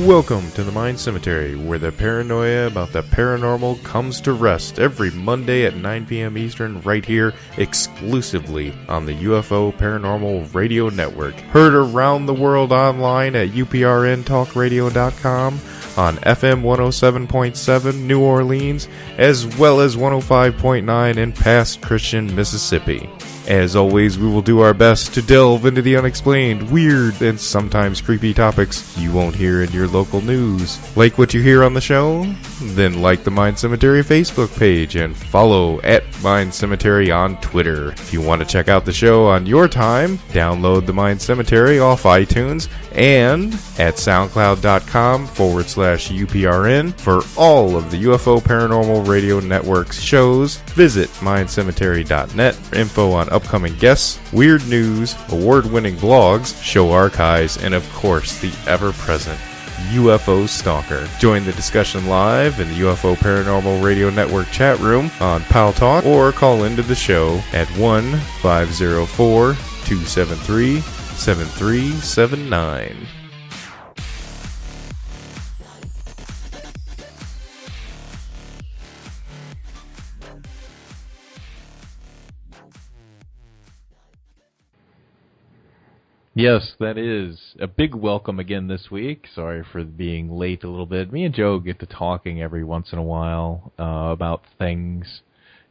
Welcome to the Mind Cemetery, where the paranoia about the paranormal comes to rest every Monday at 9 p.m. Eastern, right here, exclusively on the UFO Paranormal Radio Network. Heard around the world online at uprntalkradio.com, on FM 107.7 New Orleans, as well as 105.9 in Pass Christian, Mississippi. As always, we will do our best to delve into the unexplained, weird, and sometimes creepy topics you won't hear in your local news. Like what you hear on the show? Then like the Mind Cemetery Facebook page and follow at Mind Cemetery on Twitter. If you want to check out the show on your time, download the Mind Cemetery off iTunes and at soundcloud.com/UPRN. For all of the UFO Paranormal Radio Network's shows, visit mindcemetery.net for info on upcoming guests, weird news, award-winning blogs, show archives, and of course, the ever-present UFO Stalker. Join the discussion live in the UFO Paranormal Radio Network chat room on Pal Talk, or call into the show at 1-504-273-7379. Yes, that is a big welcome again this week. Sorry for being late a little bit. Me and Joe get to talking every once in a while about things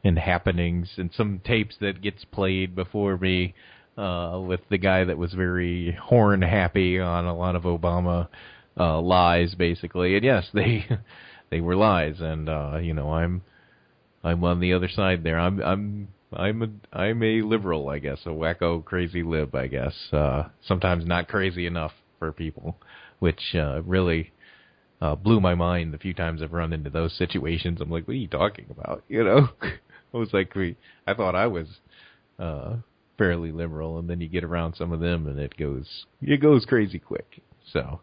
and happenings, and some tapes that gets played before me with the guy that was very horn happy on a lot of Obama lies, basically. And yes, they were lies, and I'm on the other side there. I'm a liberal, I guess, a wacko crazy lib, I guess. Sometimes not crazy enough for people, which really blew my mind the few times I've run into those situations. I'm like, what are you talking about? I was like, I thought I was fairly liberal, and then you get around some of them, and it goes crazy quick. So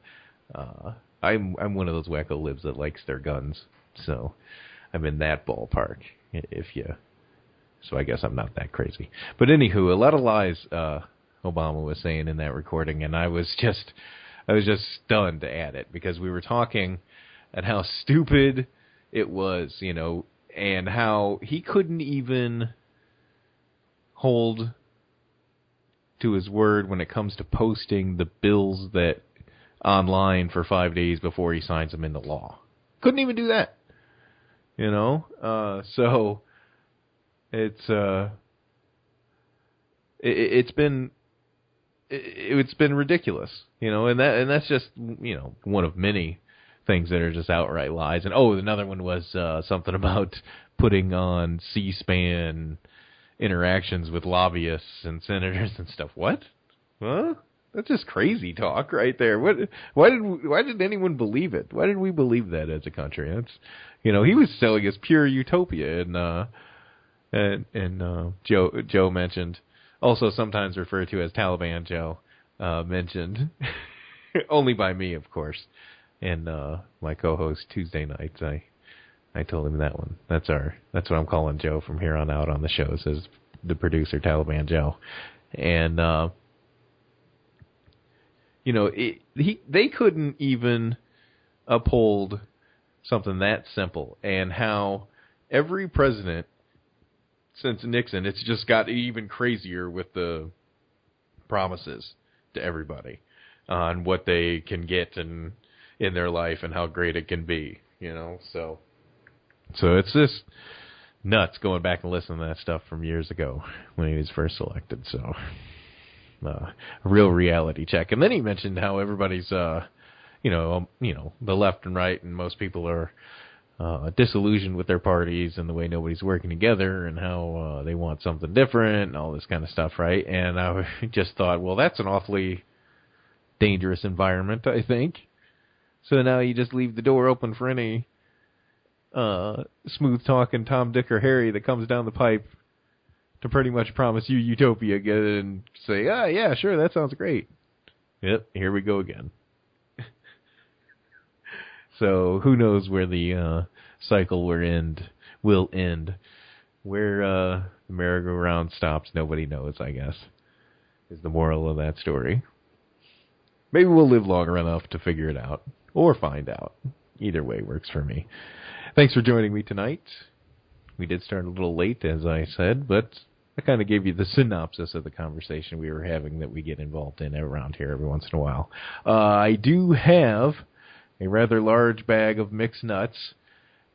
I'm one of those wacko libs that likes their guns. So I'm in that ballpark. So I guess I'm not that crazy. But anywho, a lot of lies Obama was saying in that recording, and I was just stunned at it, because we were talking at how stupid it was, and how he couldn't even hold to his word when it comes to posting the bills that online for 5 days before he signs them into law. Couldn't even do that. So it's been ridiculous, and that's just one of many things that are just outright lies. And another one was something about putting on C-SPAN interactions with lobbyists and senators and stuff. What? Huh? That's just crazy talk right there. Why did anyone believe it? Why did we believe that as a country? That's he was selling us pure utopia, and Joe mentioned, also sometimes referred to as Taliban Joe, mentioned, only by me, of course, and my co-host Tuesday nights. I told him that one. That's what I'm calling Joe from here on out on the shows, as the producer Taliban Joe, and they couldn't even uphold something that simple, and how every president since Nixon, it's just got even crazier with the promises to everybody on what they can get in their life and how great it can be, So it's just nuts going back and listening to that stuff from years ago when he was first elected. So a real reality check. And then he mentioned how everybody's, the left and right, and most people are disillusioned with their parties and the way nobody's working together, and how they want something different and all this kind of stuff, right? And I just thought, well, that's an awfully dangerous environment, I think. So now you just leave the door open for any smooth-talking Tom, Dick, or Harry that comes down the pipe to pretty much promise you utopia again and say, yeah, sure, that sounds great. Yep, here we go again. So who knows where the cycle will end. Where the merry-go-round stops, nobody knows, I guess, is the moral of that story. Maybe we'll live long enough to figure it out. or find out. Either way works for me. Thanks for joining me tonight. We did start a little late, as I said, but I kind of gave you the synopsis of the conversation we were having that we get involved in around here every once in a while. I do have a rather large bag of mixed nuts,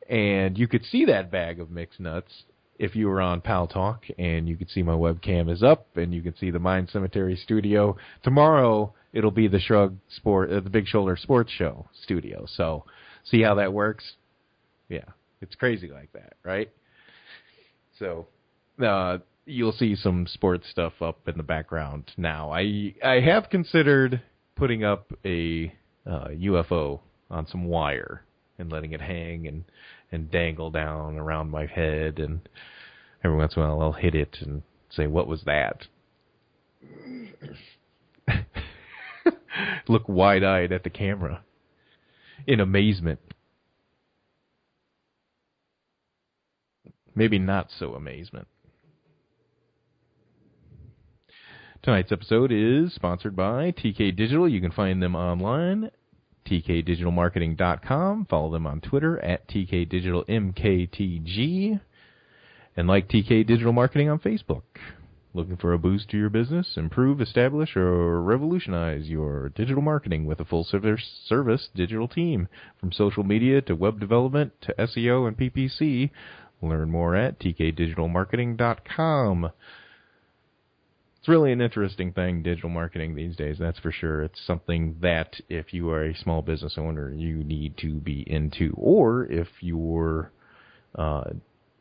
and you could see that bag of mixed nuts if you were on Pal Talk, and you could see my webcam is up, and you can see the Mind Cemetery studio. Tomorrow, it'll be the Big Shoulder Sports Show studio. So, see how that works? Yeah, it's crazy like that, right? So, you'll see some sports stuff up in the background now. I have considered putting up a UFO on some wire and letting it hang and dangle down around my head, and every once in a while I'll hit it and say, "What was that?" Look wide-eyed at the camera in amazement. Maybe not so amazement. Tonight's episode is sponsored by TK Digital. You can find them online, tkdigitalmarketing.com. Follow them on Twitter at tkdigitalmktg. And like TK Digital Marketing on Facebook. Looking for a boost to your business? Improve, establish, or revolutionize your digital marketing with a full-service digital team. From social media to web development to SEO and PPC. Learn more at tkdigitalmarketing.com. It's really an interesting thing, digital marketing these days, that's for sure. It's something that if you are a small business owner, you need to be into. Or if you're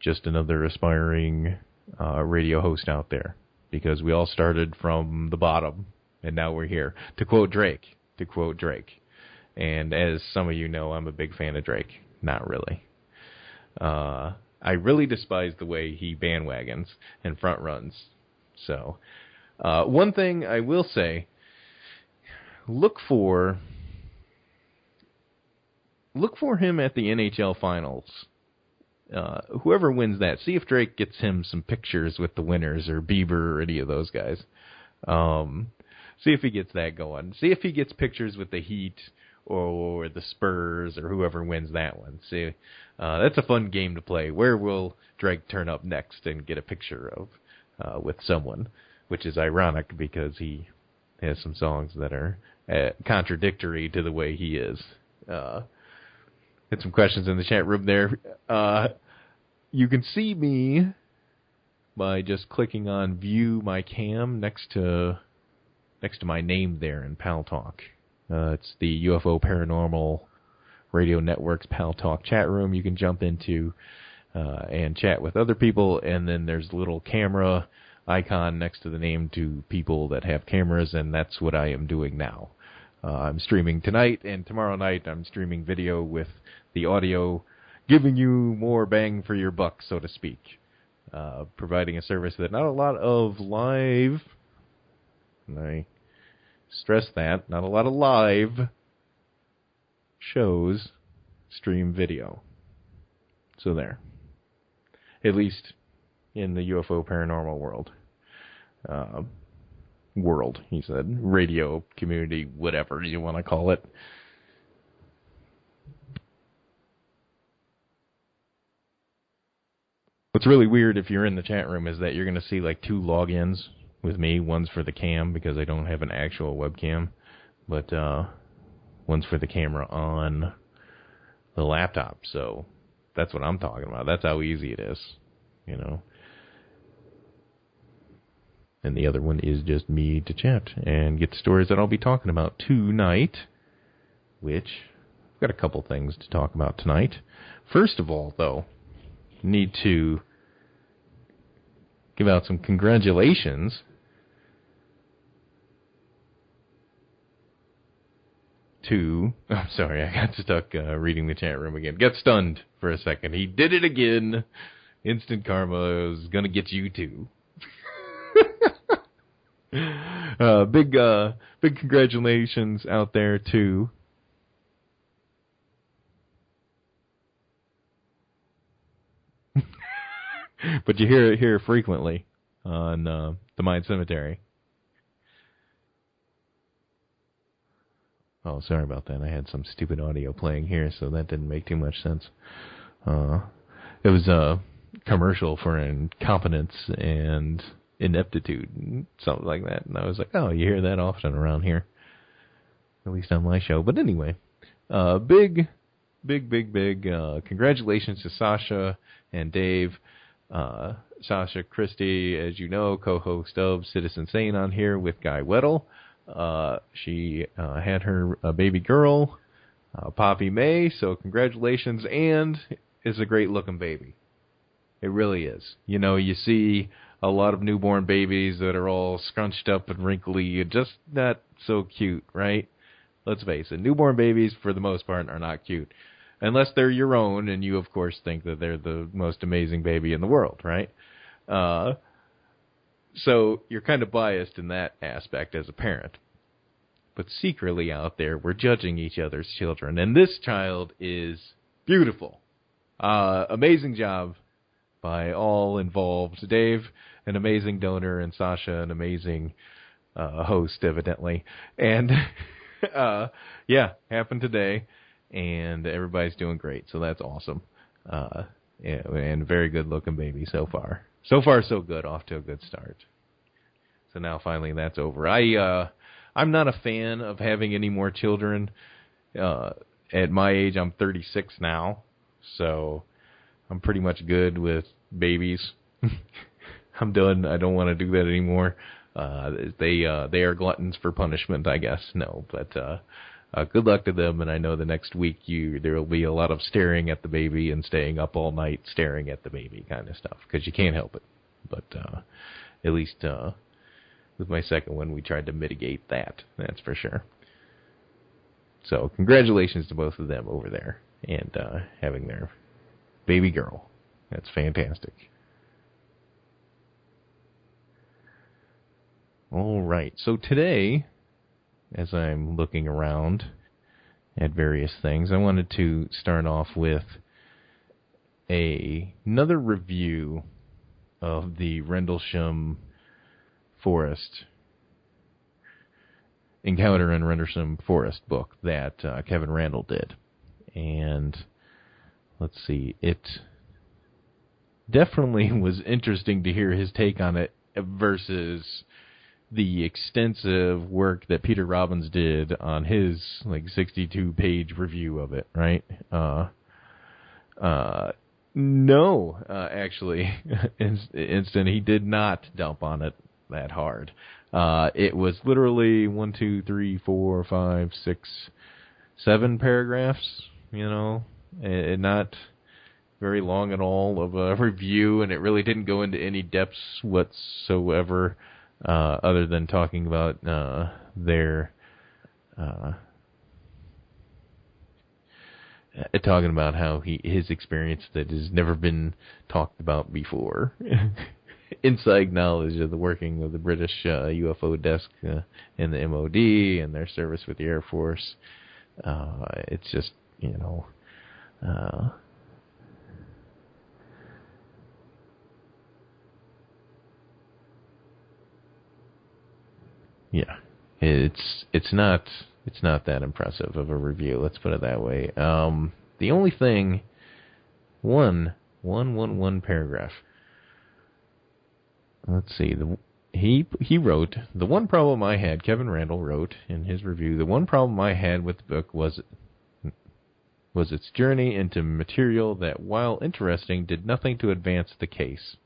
just another aspiring radio host out there. Because we all started from the bottom, and now we're here. To quote Drake. And as some of you know, I'm a big fan of Drake. Not really. I really despise the way he bandwagons and front runs. So, one thing I will say, look for him at the NHL Finals. Whoever wins that, see if Drake gets him some pictures with the winners, or Bieber, or any of those guys. See if he gets that going. See if he gets pictures with the Heat, or the Spurs, or whoever wins that one. See, that's a fun game to play. Where will Drake turn up next and get a picture of with someone? Which is ironic because he has some songs that are contradictory to the way he is. Had some questions in the chat room there. You can see me by just clicking on View My Cam next to my name there in Pal Talk. It's the UFO Paranormal Radio Network's Pal Talk chat room. You can jump into and chat with other people, and then there's a little camera icon next to the name to people that have cameras, and that's what I am doing now. I'm streaming tonight, and tomorrow night I'm streaming video with the audio, giving you more bang for your buck, so to speak. Providing a service that not a lot of live, and I stress that, not a lot of live shows stream video. So there. At least in the UFO paranormal world. World, he said. Radio, community, whatever you want to call it. What's really weird if you're in the chat room is that you're going to see like two logins with me. One's for the cam because I don't have an actual webcam, but one's for the camera on the laptop. So that's what I'm talking about. That's how easy it is, you know. And the other one is just me to chat and get the stories that I'll be talking about tonight, which I've got a couple things to talk about tonight. First of all, though, need to give out some congratulations to... I'm sorry, I got stuck reading the chat room again. Got stunned for a second. He did it again. Instant karma is going to get you too. Big congratulations out there to but you hear it here frequently on the Mind Cemetery. Oh, sorry about that. I had some stupid audio playing here, so that didn't make too much sense. It was a commercial for incompetence and ineptitude, something like that. And I was like, oh, you hear that often around here, at least on my show. But anyway, big congratulations to Sasha and Dave. Sasha Christie, as you know, co-host of Citizen Sane on here with Guy Weddle. She had her baby girl, Poppy May, so congratulations, and is a great-looking baby. It really is. You know, you see a lot of newborn babies that are all scrunched up and wrinkly, just not so cute, right? Let's face it, newborn babies, for the most part, are not cute. Unless they're your own, and you, of course, think that they're the most amazing baby in the world, right? So you're kind of biased in that aspect as a parent. But secretly out there, we're judging each other's children. And this child is beautiful. Amazing job by all involved. Dave, an amazing donor, and Sasha, an amazing host, evidently. And, yeah, happened today. And everybody's doing great, so that's awesome. Yeah, and very good-looking baby so far. So far, so good. Off to a good start. So now, finally, that's over. I'm not a fan of having any more children. At my age, I'm 36 now, so I'm pretty much good with babies. I'm done. I don't want to do that anymore. They are gluttons for punishment, I guess. No, but good luck to them, and I know the next week there will be a lot of staring at the baby and staying up all night staring at the baby kind of stuff, because you can't help it. But at least with my second one, we tried to mitigate that, that's for sure. So congratulations to both of them over there and having their baby girl. That's fantastic. All right, so today, as I'm looking around at various things, I wanted to start off with another review of the Rendlesham Forest, Encounter in Rendlesham Forest book that Kevin Randall did. And let's see, it definitely was interesting to hear his take on it versus the extensive work that Peter Robbins did on his 62-page review of it, right? No, actually, instant he did not dump on it that hard. It was literally 1, 2, 3, 4, 5, 6, 7 paragraphs, and not very long at all of a review, and it really didn't go into any depths whatsoever, other than talking about talking about how his experience that has never been talked about before. Inside knowledge of the working of the British UFO desk in the MOD and their service with the Air Force. It's just, yeah, it's not that impressive of a review. Let's put it that way. The only thing, one paragraph. Let's see. He wrote, the one problem I had, Kevin Randall wrote in his review, the one problem I had with the book was its journey into material that, while interesting, did nothing to advance the case.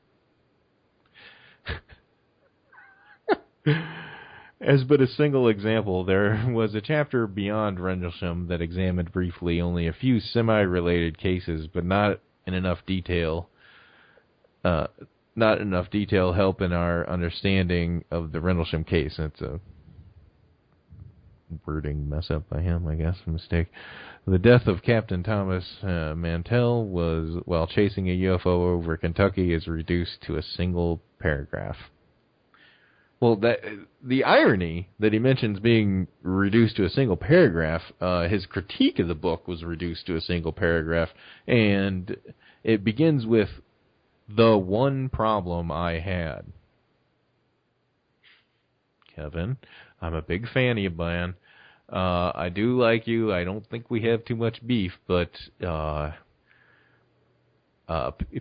As but a single example, there was a chapter beyond Rendlesham that examined briefly only a few semi-related cases, but not enough detail help in our understanding of the Rendlesham case. That's a wording mess up by him, I guess, a mistake. The death of Captain Thomas Mantell was while chasing a UFO over Kentucky is reduced to a single paragraph. Well, the irony that he mentions being reduced to a single paragraph, his critique of the book was reduced to a single paragraph, and it begins with, the one problem I had. Kevin, I'm a big fan of you, man. I do like you. I don't think we have too much beef, but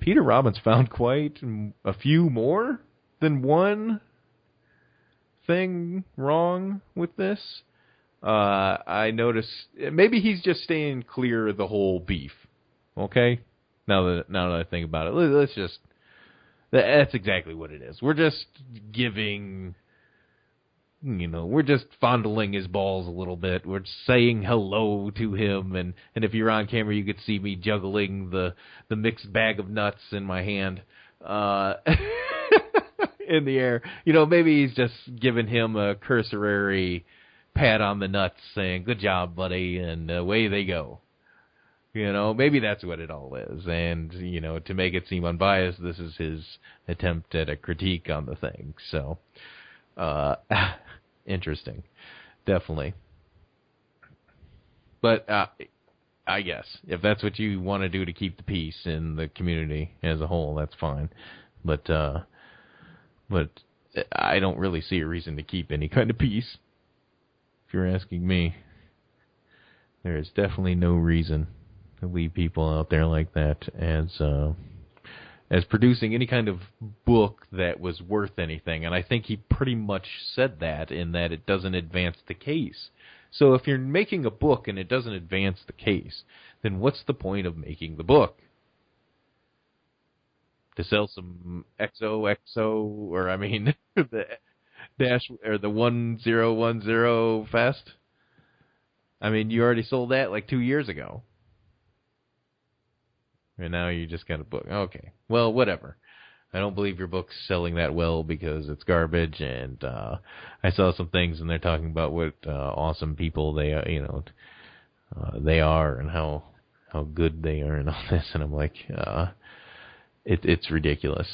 Peter Robbins found quite a few more than one thing wrong with this. I notice maybe he's just staying clear of the whole beef. Okay, now that I think about it, let's just. That's exactly what it is. We're just giving, we're just fondling his balls a little bit. We're saying hello to him, and if you're on camera, you could see me juggling the mixed bag of nuts in my hand, in the air. Maybe he's just giving him a cursory pat on the nuts, saying, "Good job, buddy," and away they go. Maybe that's what it all is. And, to make it seem unbiased, this is his attempt at a critique on the thing. So, interesting. Definitely. But, I guess, if that's what you want to do to keep the peace in the community as a whole, that's fine. But I don't really see a reason to keep any kind of peace. If you're asking me, there is definitely no reason to leave people out there like that as producing any kind of book that was worth anything. And I think he pretty much said that, in that it doesn't advance the case. So if you're making a book and it doesn't advance the case, then what's the point of making the book? To sell some XOXO, or the dash, or the 1010 Fest? You already sold that like 2 years ago. And now you just got a book. Okay. Well, whatever. I don't believe your book's selling that well because it's garbage, and I saw some things and they're talking about what awesome people they are, they are, and how good they are and all this, and I'm like, it's ridiculous.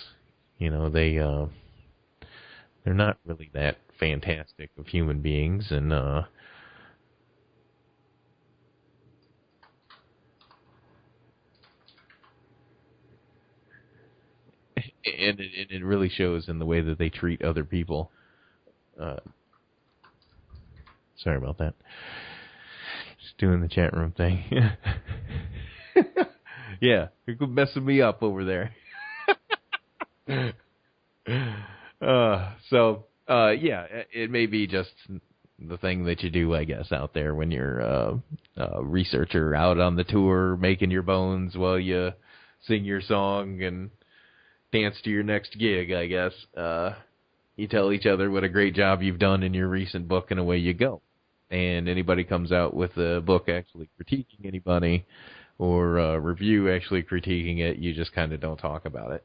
They're not really that fantastic of human beings, and and it really shows in the way that they treat other people. Sorry about that. Just doing the chat room thing. Yeah, you're messing me up over there. Yeah, it may be just the thing that you do, I guess, out there when you're a researcher out on the tour, making your bones while you sing your song and dance to your next gig, I guess. You tell each other what a great job you've done in your recent book, and away you go. And anybody comes out with a book actually critiquing anybody, or a review actually critiquing it, you just kind of don't talk about it.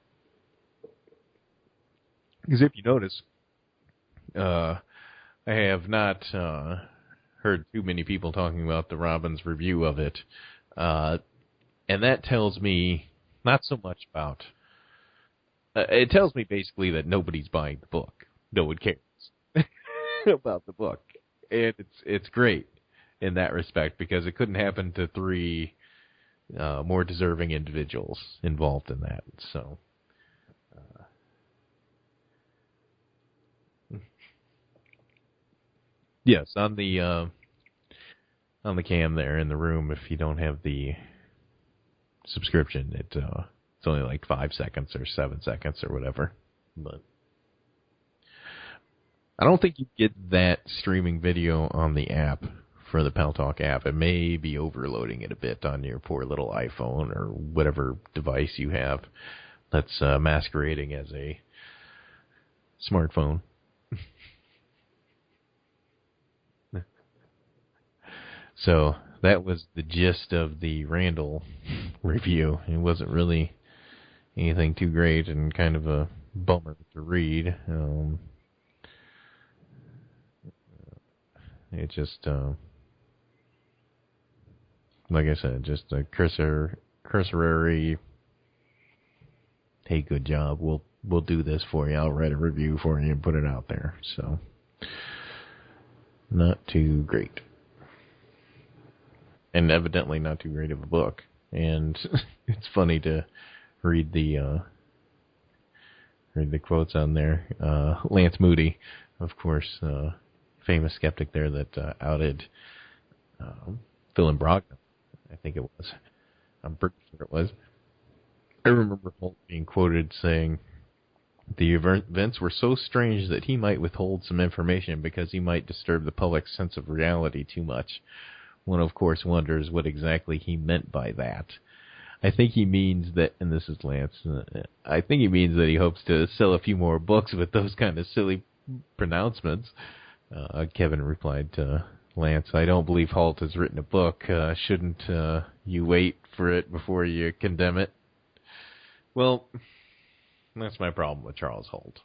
Because if you notice, I have not heard too many people talking about the Robbins review of it. And that tells me not so much about... it tells me basically that nobody's buying the book. No one cares about the book. And it's great in that respect, because it couldn't happen to three more deserving individuals involved in that. So, yes, on the cam there in the room, if you don't have the subscription, it's only like 5 seconds or 7 seconds or whatever. But I don't think you get that streaming video on the app for the Pal Talk app. It may be overloading it a bit on your poor little iPhone or whatever device you have that's masquerading as a smartphone. So that was the gist of the Randall review. It wasn't really anything too great, and kind of a bummer to read. It just, like I said, just a cursory, hey, good job, we'll do this for you, I'll write a review for you and put it out there. So, not too great. And evidently not too great of a book. And it's funny to read the quotes on there. Lance Moody, of course, famous skeptic there that outed Phil and Brogdon, I think it was. I'm pretty sure it was. I remember Holt being quoted saying the events were so strange that he might withhold some information because he might disturb the public's sense of reality too much. One, of course, wonders what exactly he meant by that. I think he means that, and this is Lance, I think he means that he hopes to sell a few more books with those kind of silly pronouncements. Kevin replied to Lance, I don't believe Holt has written a book. Shouldn't you wait for it before you condemn it? Well, that's my problem with Charles Holt.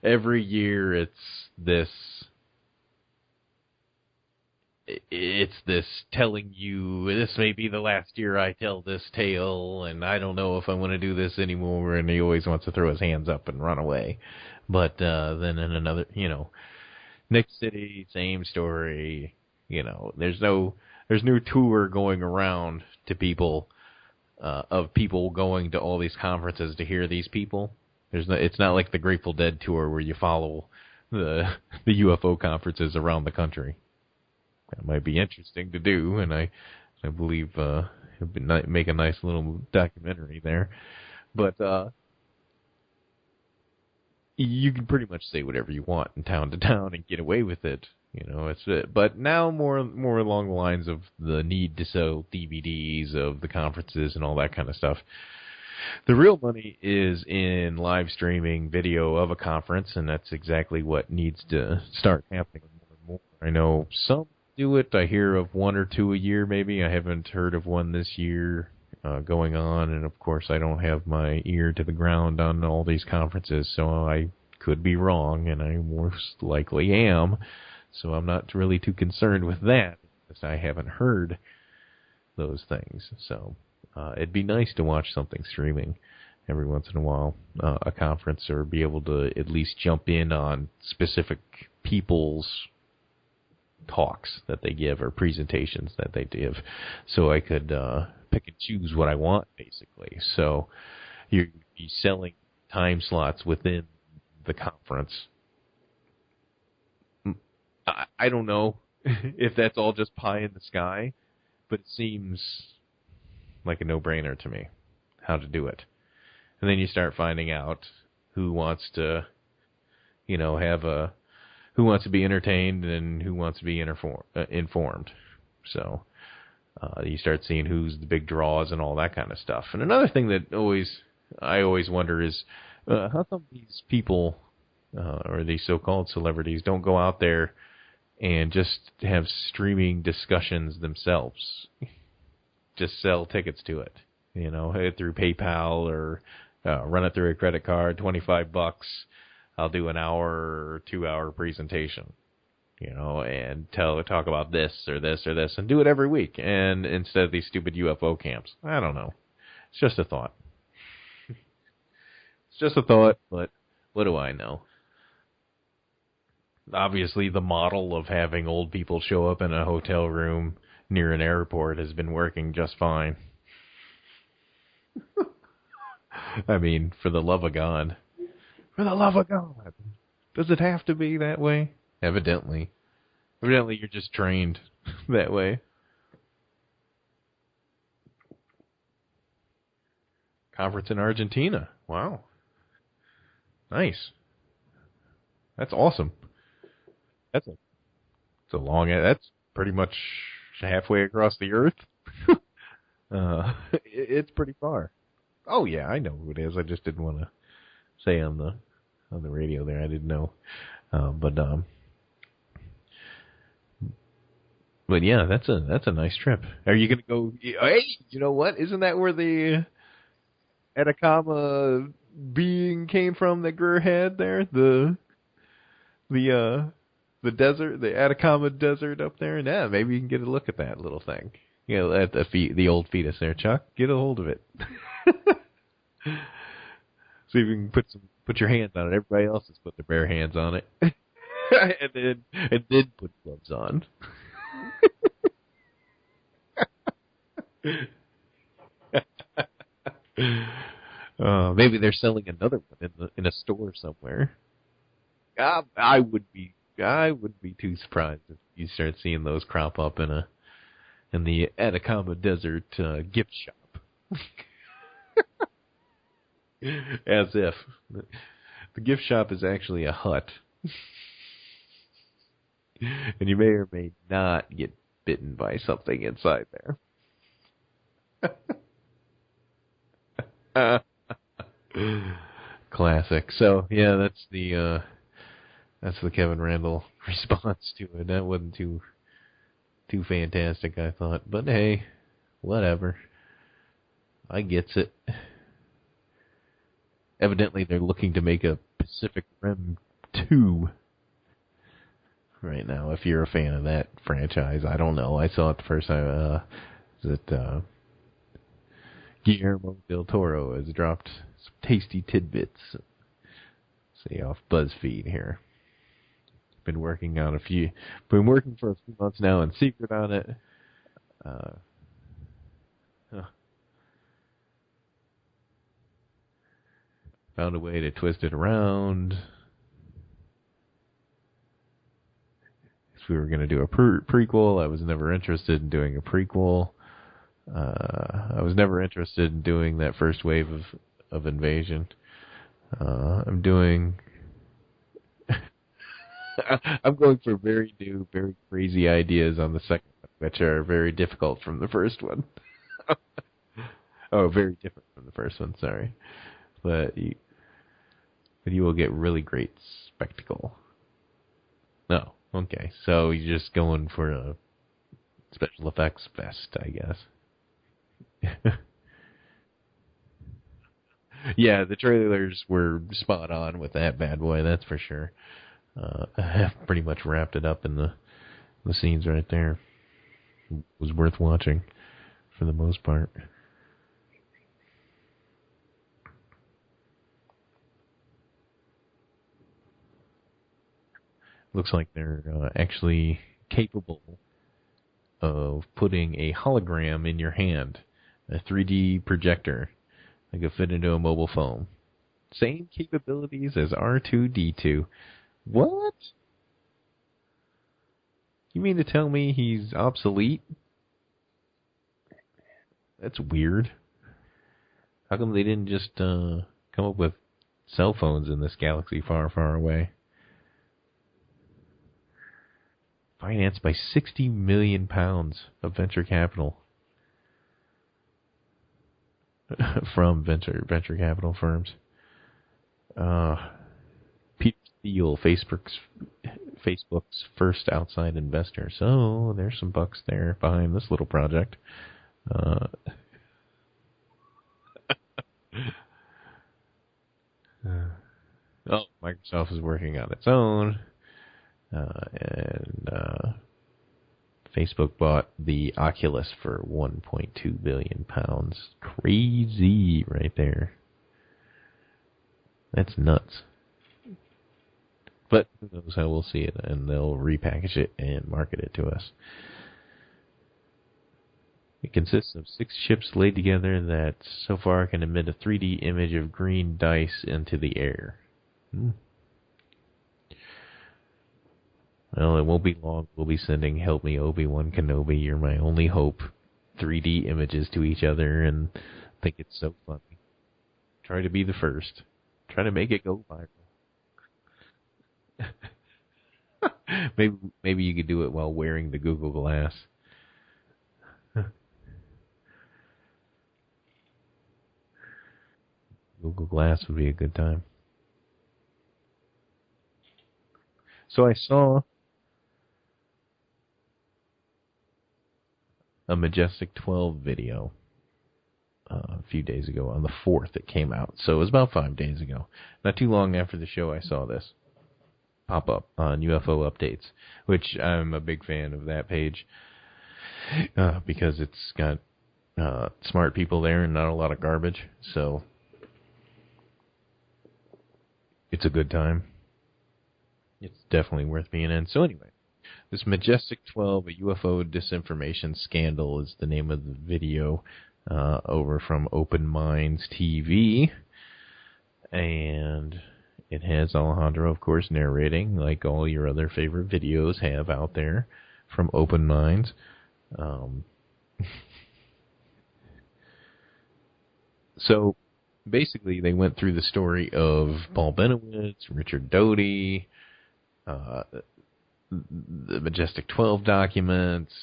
Every year it's this telling you, this may be the last year I tell this tale, and I don't know if I want to do this anymore, and he always wants to throw his hands up and run away. But then in another, next city, same story, there's no tour going around to people, of people going to all these conferences to hear these people. It's not like the Grateful Dead tour where you follow the UFO conferences around the country. That might be interesting to do, and I believe it'd make a nice little documentary there. But you can pretty much say whatever you want in town to town and get away with it. But now more along the lines of the need to sell DVDs of the conferences and all that kind of stuff. The real money is in live streaming video of a conference, and that's exactly what needs to start happening more and more. I know some do it. I hear of one or two a year, maybe. I haven't heard of one this year going on, and of course I don't have my ear to the ground on all these conferences, so I could be wrong, and I most likely am. So I'm not really too concerned with that, because I haven't heard those things. So it'd be nice to watch something streaming every once in a while, a conference, or be able to at least jump in on specific people's talks that they give or presentations that they give, so I could pick and choose what I want, basically. So you'd be selling time slots within the conference. I don't know if that's all just pie in the sky, but it seems like a no-brainer to me how to do it. And then you start finding out who wants to, who wants to be entertained and who wants to be informed. So you start seeing who's the big draws and all that kind of stuff. And another thing that I always wonder is how come these people or these so-called celebrities don't go out there and just have streaming discussions themselves. Just sell tickets to it, through PayPal or run it through a credit card, $25. I'll do an hour or 2 hour presentation, and talk about this or this or this, and do it every week. And instead of these stupid UFO camps, I don't know. It's just a thought. It's just a thought, but what do I know? Obviously, the model of having old people show up in a hotel room near an airport has been working just fine. I mean, for the love of God. For the love of God. Does it have to be that way? Evidently. Evidently, you're just trained that way. Conference in Argentina. Wow. Nice. That's awesome. That's that's pretty much halfway across the earth. It's pretty far. Oh yeah, I know who it is. I just didn't want to say on the radio there. I didn't know. But yeah, that's a nice trip. Are you gonna go? Hey, you know what? Isn't that where the Atacama being came from that Greer had there? The desert, the Atacama Desert up there, and yeah, maybe you can get a look at that little thing. At the old fetus there, Chuck. Get a hold of it. See if you can put your hands on it. Everybody else has put their bare hands on it, and then put gloves on. Maybe they're selling another one in a store somewhere. I would be I wouldn't be too surprised if you start seeing those crop up in the Atacama Desert gift shop. As if the gift shop is actually a hut, and you may or may not get bitten by something inside there. Classic. So yeah, that's the Kevin Randle response to it. That wasn't too fantastic, I thought, but hey, whatever. I gets it. Evidently, they're looking to make a Pacific Rim 2 right now. If you're a fan of that franchise, I don't know. I saw it the first time. Guillermo del Toro has dropped some tasty tidbits. See off BuzzFeed here. Been working for a few months now in secret on it. Found a way to twist it around. If we were going to do a prequel, I was never interested in doing a prequel. I was never interested in doing that first wave of invasion. I'm going for very new, very crazy ideas on the second one, which are very difficult from the first one. Oh, very different from the first one, sorry. But you will get really great spectacle. No, okay. So you're just going for a special effects fest, I guess. Yeah, the trailers were spot on with that bad boy, that's for sure. I have pretty much wrapped it up in the scenes right there. It was worth watching for the most part. Looks like they're actually capable of putting a hologram in your hand, a 3D projector that could fit into a mobile phone. Same capabilities as R2-D2. What? You mean to tell me he's obsolete? That's weird. How come they didn't just come up with cell phones in this galaxy far, far away? Financed by £60 million of venture capital from venture capital firms. Peter Thiel, Facebook's first outside investor. So there's some bucks there behind this little project. Microsoft is working on its own. And Facebook bought the Oculus for £1.2 billion. Crazy right there. That's nuts. But who knows how we'll see it, and they'll repackage it and market it to us. It consists of 6 chips laid together that so far can emit a 3D image of green dice into the air. Well, it won't be long. We'll be sending "Help Me, Obi-Wan Kenobi, You're My Only Hope" 3D images to each other and think it's so funny. Try to be the first. Try to make it go viral. Maybe you could do it while wearing the Google Glass. Google Glass would be a good time. So I saw a Majestic 12 video a few days ago. On the 4th it came out, so it was about 5 days ago. Not too long after the show I saw this pop up on UFO Updates, which I'm a big fan of that page because it's got smart people there and not a lot of garbage, so it's a good time. It's definitely worth being in. So anyway, this Majestic 12, a UFO disinformation scandal, is the name of the video over from Open Minds TV. And it has Alejandro, of course, narrating, like all your other favorite videos have out there from Open Minds. So basically, they went through the story of Paul Benowitz, Richard Doty, the Majestic 12 documents,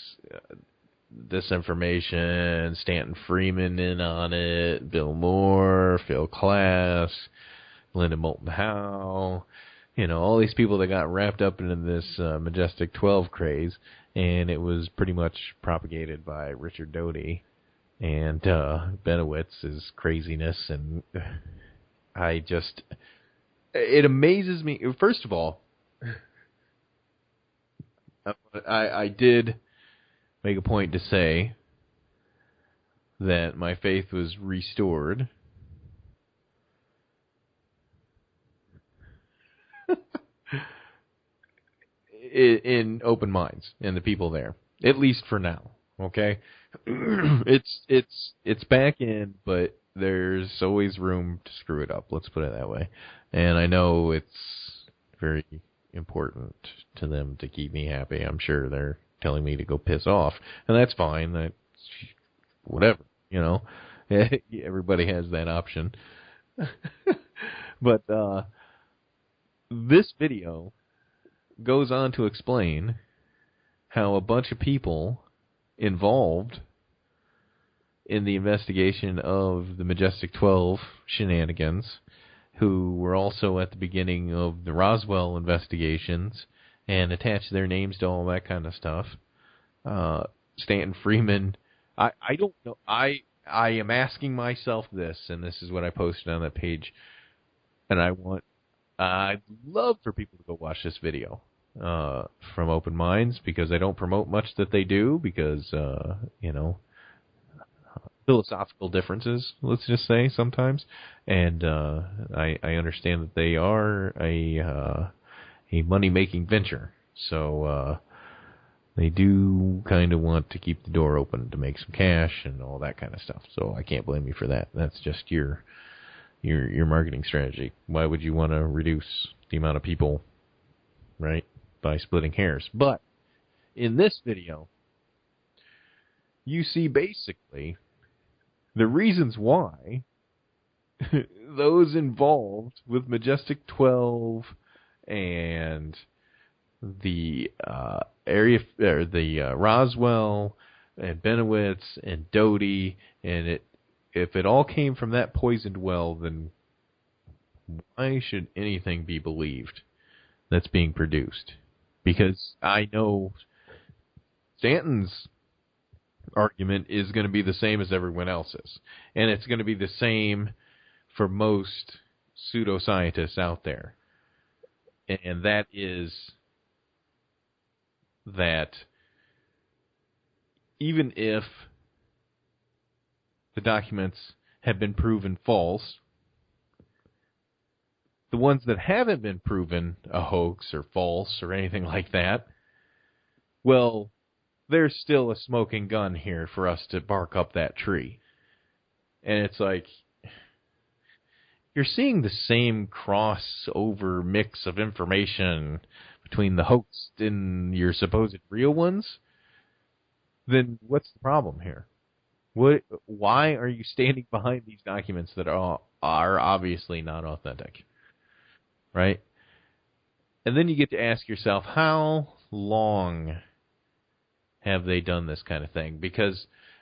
disinformation, Stanton Freeman in on it, Bill Moore, Phil Klass, Linda Moulton Howe, all these people that got wrapped up into this Majestic 12 craze, and it was pretty much propagated by Richard Doty and Benowitz's craziness, and it amazes me. First of all, I did make a point to say that my faith was restored in Open Minds and the people there, at least for now. Okay, it's back in, but there's always room to screw it up. Let's put it that way. And I know it's very important to them to keep me happy. I'm sure they're telling me to go piss off, and that's fine. That's whatever, Everybody has that option. But this video goes on to explain how a bunch of people involved in the investigation of the Majestic 12 shenanigans, who were also at the beginning of the Roswell investigations and attached their names to all that kind of stuff. Stanton Freeman, I don't know. I am asking myself this, and this is what I posted on that page, and I'd love for people to go watch this video from Open Minds, because I don't promote much that they do, because, philosophical differences, let's just say, sometimes. And I understand that they are a money-making venture. So they do kind of want to keep the door open to make some cash and all that kind of stuff. So I can't blame you for that. That's just your marketing strategy. Why would you want to reduce the amount of people, right, by splitting hairs? But in this video, you see basically the reasons why those involved with Majestic 12 and the Roswell and Benowitz and Doty, and if it all came from that poisoned well, then why should anything be believed that's being produced? Because I know Stanton's argument is going to be the same as everyone else's, and it's going to be the same for most pseudoscientists out there, and that is that even if the documents have been proven false, the ones that haven't been proven a hoax or false or anything like that, well, there's still a smoking gun here for us to bark up that tree. And it's like, you're seeing the same crossover mix of information between the hoax and your supposed real ones. Then what's the problem here? Why are you standing behind these documents that are obviously not authentic? Right? And then you get to ask yourself, how long have they done this kind of thing?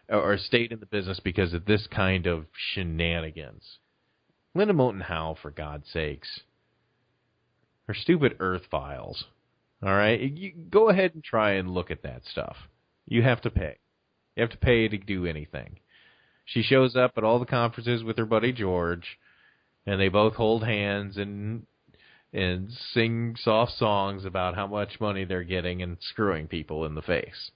Or stayed in the business because of this kind of shenanigans? Linda Moulton Howe, for God's sakes. Her stupid Earth files. All right? You go ahead and try and look at that stuff. You have to pay. You have to pay to do anything. She shows up at all the conferences with her buddy George, and they both hold hands and sing soft songs about how much money they're getting and screwing people in the face.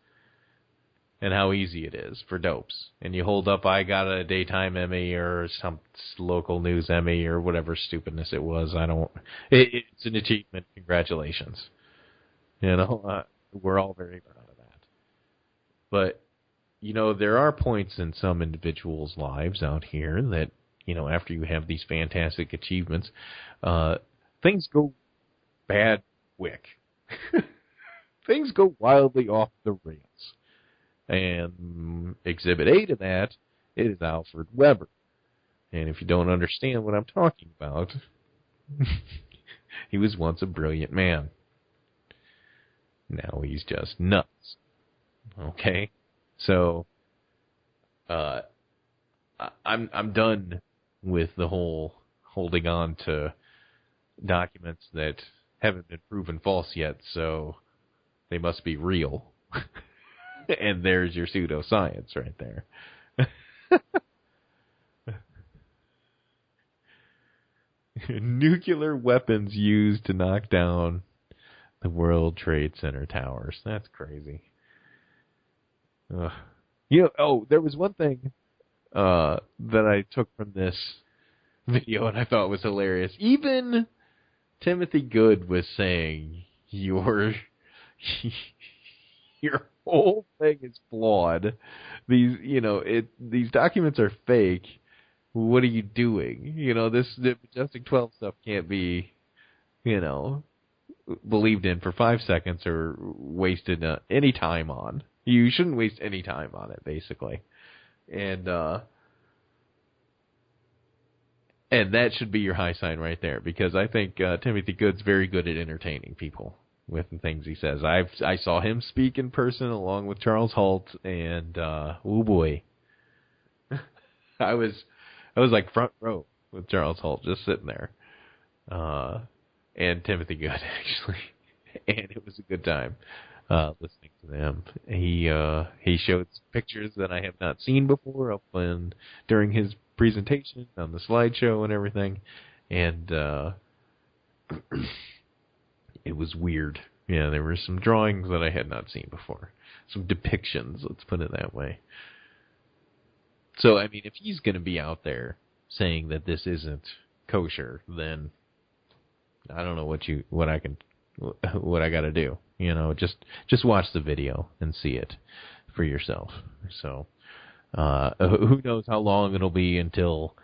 And how easy it is for dopes. And you hold up, I got a daytime Emmy or some local news Emmy or whatever stupidness it was. It's an achievement. Congratulations. We're all very proud of that. But, there are points in some individuals' lives out here that, after you have these fantastic achievements, the things go bad quick. Things go wildly off the rails. And Exhibit A to that is Alfred Weber. And if you don't understand what I'm talking about, he was once a brilliant man. Now he's just nuts. Okay? So, I'm done with the whole holding on to documents that haven't been proven false yet, so they must be real. And there's your pseudoscience right there. Nuclear weapons used to knock down the World Trade Center towers. That's crazy. There was one thing that I took from this video and I thought was hilarious. Even Timothy Good was saying your whole thing is flawed. These documents are fake. What are you doing? The Majestic 12 stuff can't be, believed in for 5 seconds or wasted any time on. You shouldn't waste any time on it, basically. And that should be your high sign right there, because I think Timothy Good's very good at entertaining people with the things he says. I saw him speak in person along with Charles Halt, and oh boy, I was like front row with Charles Halt, just sitting there, and Timothy Good actually, and it was a good time listening to them. He showed some pictures that I have not seen before up during his presentation on the slideshow and everything, and it was weird. Yeah, there were some drawings that I had not seen before, some depictions, let's put it that way. So, I mean, if he's going to be out there saying that this isn't kosher, then I don't know what I got to do. Just watch the video and see it for yourself. So, who knows how long it'll be until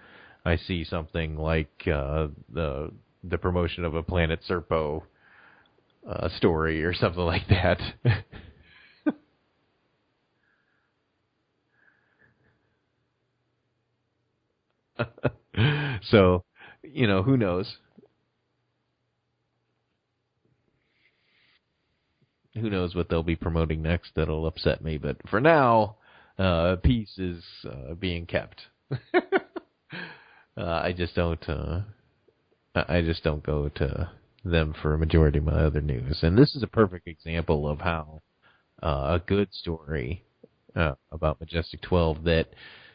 I see something like the promotion of a Planet Serpo story or something like that. So, who knows? Who knows what they'll be promoting next that'll upset me, but for now, peace is being kept. I just don't go to them for a majority of my other news. And this is a perfect example of how a good story about Majestic 12 that,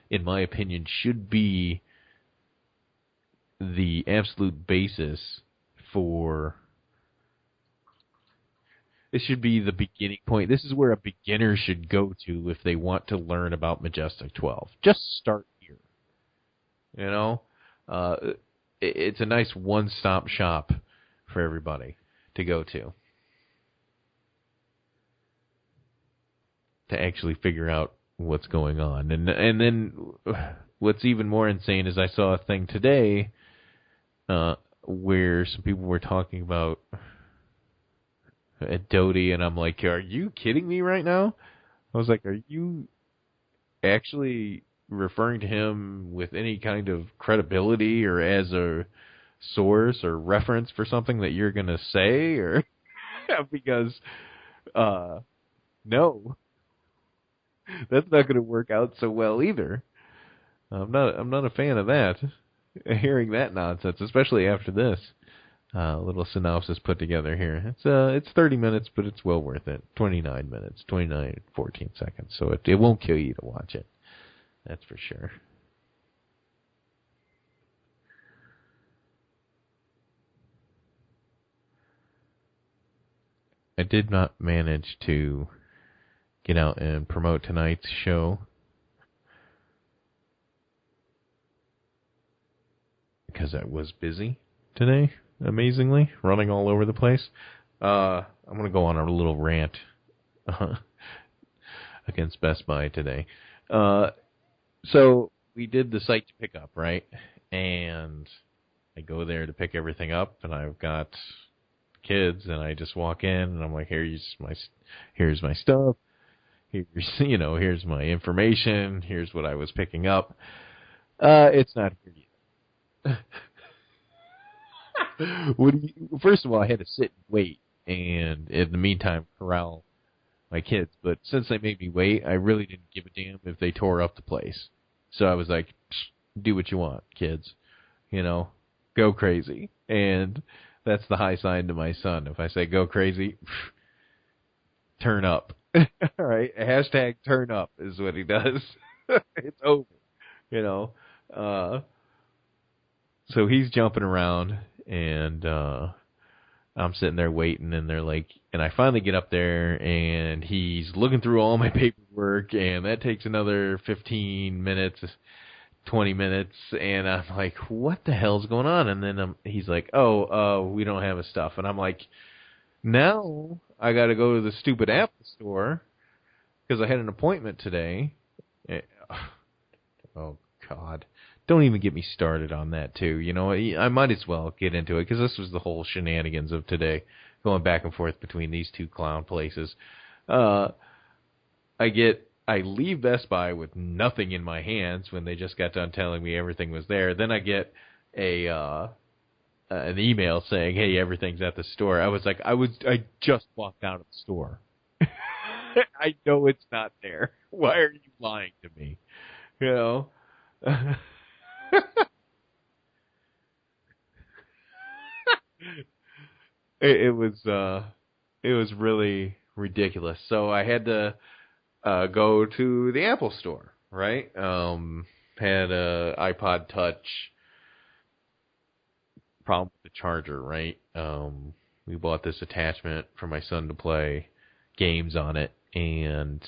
in my opinion, should be the absolute basis for... This should be the beginning point. This is where a beginner should go to if they want to learn about Majestic 12. Just start here. It's a nice one-stop shop for everybody to go to actually figure out what's going on. And then what's even more insane is I saw a thing today where some people were talking about Doty, and I'm like, are you kidding me right now? I was like, are you actually referring to him with any kind of credibility or as a source or reference for something that you're going to say? Or because, no, that's not going to work out so well either. I'm not a fan of that, hearing that nonsense, especially after this. Little synopsis put together here. It's 30 minutes, but it's well worth it. 29 minutes, 14 seconds. So it won't kill you to watch it. That's for sure. I did not manage to get out and promote tonight's show because I was busy today. Amazingly, running all over the place. I'm going to go on a little rant against Best Buy today. So we did the site to pick up, right? And I go there to pick everything up, and I've got kids, and I just walk in, and I'm like, here's my stuff. Here's my information. Here's what I was picking up. It's not here yet. First of all, I had to sit and wait, and in the meantime, corral my kids. But since they made me wait, I really didn't give a damn if they tore up the place. So I was like, do what you want, kids. Go crazy. And that's the high sign to my son. If I say go crazy, turn up. All right, hashtag turn up is what he does. It's over. So he's jumping around, and I'm sitting there waiting, and and I finally get up there, and he's looking through all my paperwork, and that takes another 15 minutes, 20 minutes, and I'm like, what the hell's going on? And then he's like, we don't have his stuff. And I'm like, now I got to go to the stupid Apple store because I had an appointment today. Oh, God. Don't even get me started on that, too. I might as well get into it because this was the whole shenanigans of today, going back and forth between these two clown places. I leave Best Buy with nothing in my hands when they just got done telling me everything was there. Then I get an email saying, hey, everything's at the store. I was like, I just walked out of the store. I know it's not there. Why are you lying to me? It was really ridiculous. So I had to go to the Apple store, right? Had a iPod Touch, problem with the charger, right? We bought this attachment for my son to play games on it, and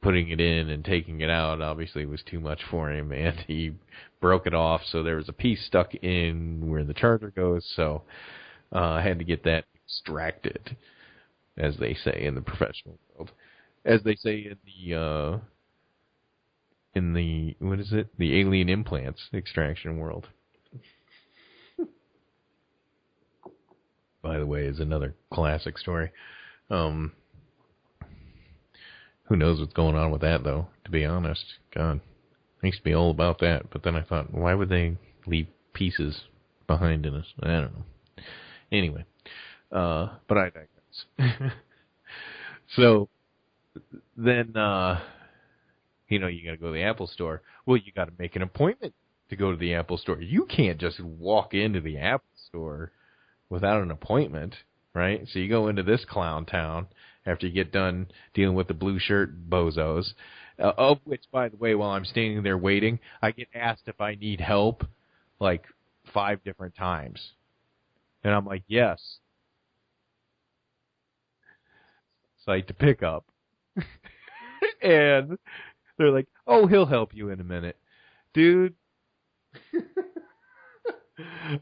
putting it in and taking it out obviously was too much for him, and he broke it off, so there was a piece stuck in where the charger goes, so I had to get that extracted, as they say in the professional world. As they say in the what is it? The alien implants extraction world. By the way, is another classic story. Who knows what's going on with that, though, to be honest. God, I used to be all about that, but then I thought, why would they leave pieces behind in us? I don't know. Anyway, but I digress. So, then, you got to go to the Apple store. Well, you got to make an appointment to go to the Apple store. You can't just walk into the Apple store without an appointment, right? So you go into this clown town after you get done dealing with the blue shirt bozos, of which, by the way, while I'm standing there waiting, I get asked if I need help like 5 different times. And I'm like, yes. Site to pick up. And they're like, oh, he'll help you in a minute. Dude.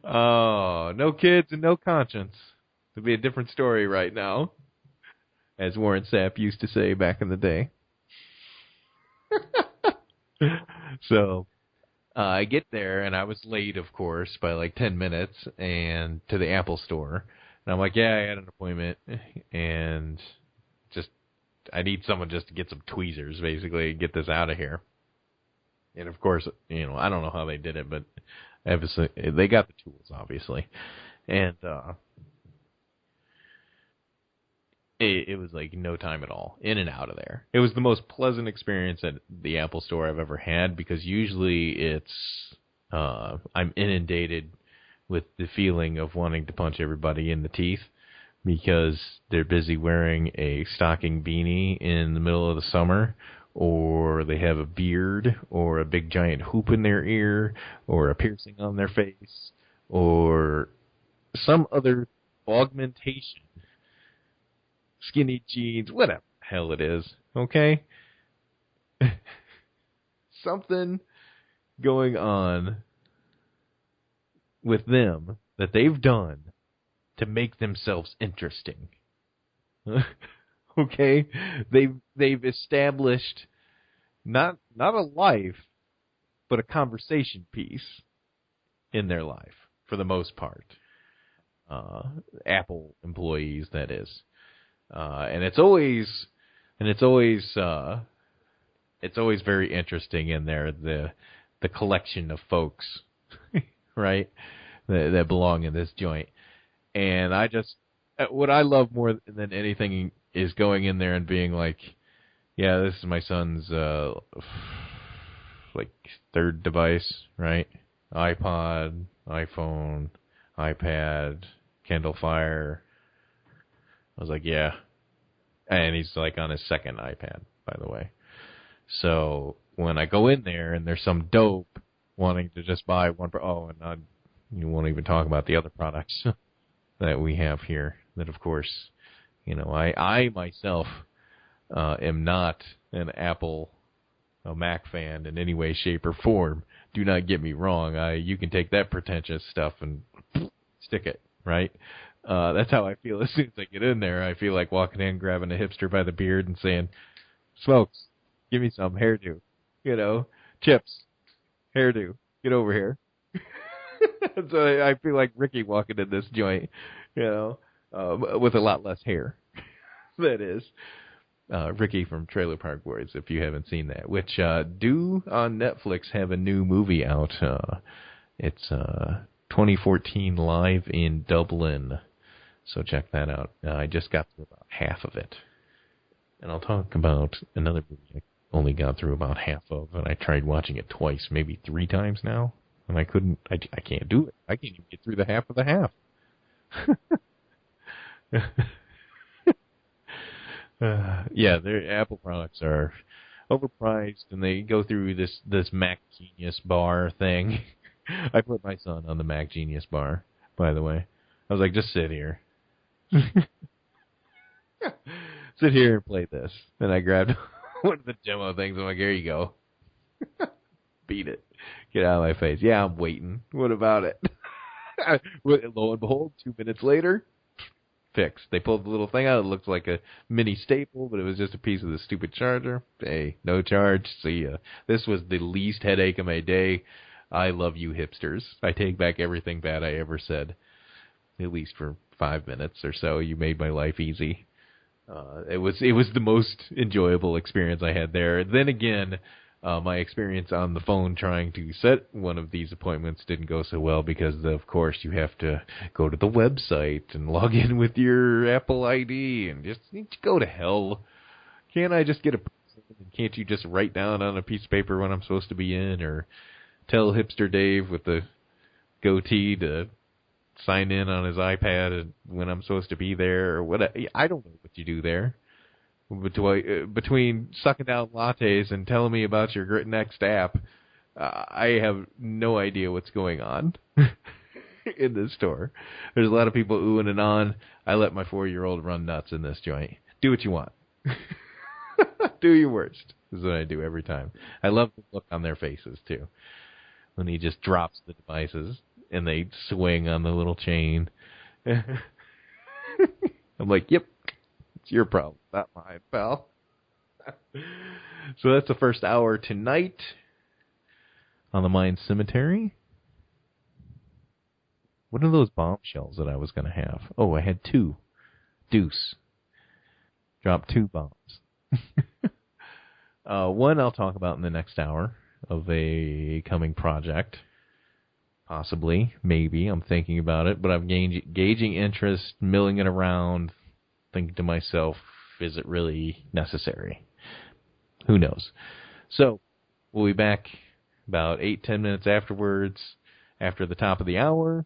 Oh, no kids and no conscience. It'd be a different story right now, as Warren Sapp used to say back in the day. So, I get there, and I was late, of course, by like 10 minutes, and to the Apple store. And I'm like, yeah, I had an appointment, and I need someone just to get some tweezers, basically, and get this out of here. And, of course, I don't know how they did it, but obviously, they got the tools, obviously. And it was like no time at all, in and out of there. It was the most pleasant experience at the Apple store I've ever had, because usually it's I'm inundated with the feeling of wanting to punch everybody in the teeth, because they're busy wearing a stocking beanie in the middle of the summer, or they have a beard, or a big giant hoop in their ear, or a piercing on their face, or some other augmentation, skinny jeans, whatever the hell it is, okay? Something going on with them that they've done to make themselves interesting. Okay? They've established not a life, but a conversation piece. in their life, for the most part. Apple employees, that is. And it's always very interesting in there, the collection of folks, right, that belong in this joint. And what I love more than anything is going in there and being like, yeah, this is my son's like third device, right? iPod, iPhone, iPad, Kindle Fire. I was like, yeah. And he's like on his second iPad, by the way. So when I go in there and there's some dope wanting to just buy one, you won't even talk about the other products that we have here. That, of course, I myself am not an Apple, a Mac fan in any way, shape, or form. Do not get me wrong. You can take that pretentious stuff and stick it, right? That's how I feel as soon as I get in there. I feel like walking in, grabbing a hipster by the beard and saying, "Smokes, give me some hairdo, chips, hairdo, get over here." So I feel like Ricky walking in this joint, with a lot less hair. That is. Ricky from Trailer Park Boys, if you haven't seen that, which do on Netflix have a new movie out. It's 2014 Live in Dublin, so check that out. I just got through about half of it, and I'll talk about another movie I only got through about half of, and I tried watching it twice, maybe 3 times now, and I can't do it. I can't even get through the half of the half. Their Apple products are overpriced, and they go through this Mac Genius bar thing. I put my son on the Mac Genius bar, by the way. I was like, just sit here. Sit here and play this. And I grabbed one of the demo things. I'm like, here you go. Beat it. Get out of my face. Yeah, I'm waiting. What about it? Lo and behold, 2 minutes later, fixed. They pulled the little thing out. It looked like a mini staple, but it was just a piece of the stupid charger. Hey, no charge. See ya. This was the least headache of my day. I love you hipsters. I take back everything bad I ever said. At least for 5 minutes or so, you made my life easy. It was the most enjoyable experience I had there. Then again, my experience on the phone trying to set one of these appointments didn't go so well because, of course, you have to go to the website and log in with your Apple ID and just go to hell. Can't I just get a person? Can't you just write down on a piece of paper when I'm supposed to be in, or tell hipster Dave with the goatee to sign in on his iPad when I'm supposed to be there, or what? I don't know what you do there. Between sucking down lattes and telling me about your next app, I have no idea what's going on in this store. There's a lot of people oohing and on. I let my 4-year-old run nuts in this joint. Do what you want. Do your worst. This is what I do every time. I love the look on their faces, too, when he just drops the devices and they swing on the little chain. I'm like, yep, it's your problem, not mine, pal. So that's the first hour tonight on the Mind Cemetery. What are those bombshells that I was going to have? Oh, I had 2. Deuce. Dropped 2 bombs. One I'll talk about in the next hour of a coming project. Possibly, maybe. I'm thinking about it, but I'm gauging interest, milling it around, thinking to myself, is it really necessary? Who knows? So, we'll be back about 8-10 minutes afterwards, after the top of the hour.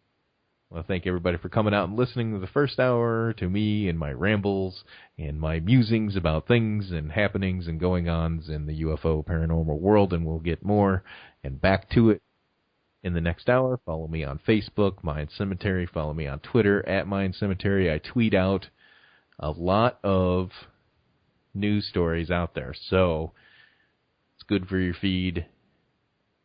I want to thank everybody for coming out and listening to the first hour, to me and my rambles and my musings about things and happenings and going-ons in the UFO paranormal world, and we'll get more and back to it in the next hour. Follow me on Facebook, Mind Cemetery. Follow me on Twitter, @Mind Cemetery. I tweet out a lot of news stories out there, so it's good for your feed.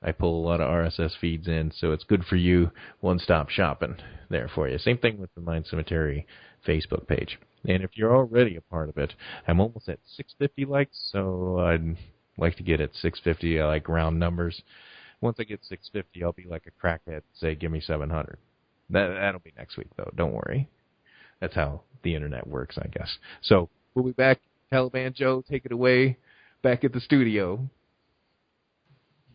I pull a lot of RSS feeds in, so it's good for you. One-stop shopping there for you. Same thing with the Mind Cemetery Facebook page. And if you're already a part of it, I'm almost at 650 likes, so I'd like to get at 650. I like round numbers. Once I get 650, I'll be like a crackhead and say, give me 700. That'll be next week, though. Don't worry. That's how the internet works, I guess. So we'll be back. Taliban Joe, take it away. Back at the studio.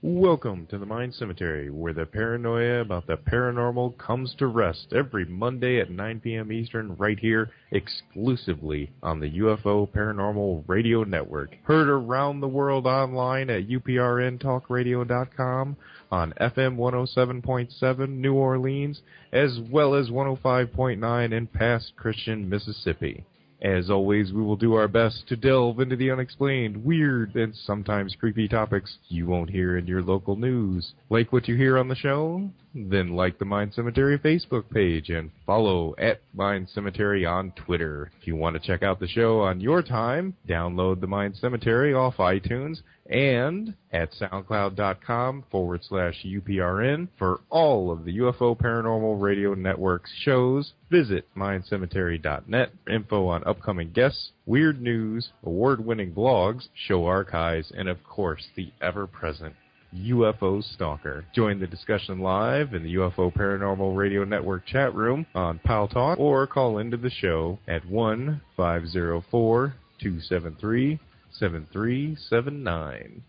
Welcome to the Mind Cemetery, where the paranoia about the paranormal comes to rest every Monday at 9 p.m. Eastern, right here, exclusively on the UFO Paranormal Radio Network. Heard around the world online at uprntalkradio.com, on FM 107.7 New Orleans, as well as 105.9 in Pass Christian, Mississippi. As always, we will do our best to delve into the unexplained, weird, and sometimes creepy topics you won't hear in your local news. Like what you hear on the show? Then like the Mind Cemetery Facebook page and follow at Mind Cemetery on Twitter. If you want to check out the show on your time, download the Mind Cemetery off iTunes and at soundcloud.com/UPRN. For all of the UFO Paranormal Radio Network's shows, visit mindcemetery.net for info on upcoming guests, weird news, award-winning blogs, show archives, and of course, the ever-present UFO Stalker. Join the discussion live in the UFO Paranormal Radio Network chat room on Pal Talk, or call into the show at 1-504-273-7379.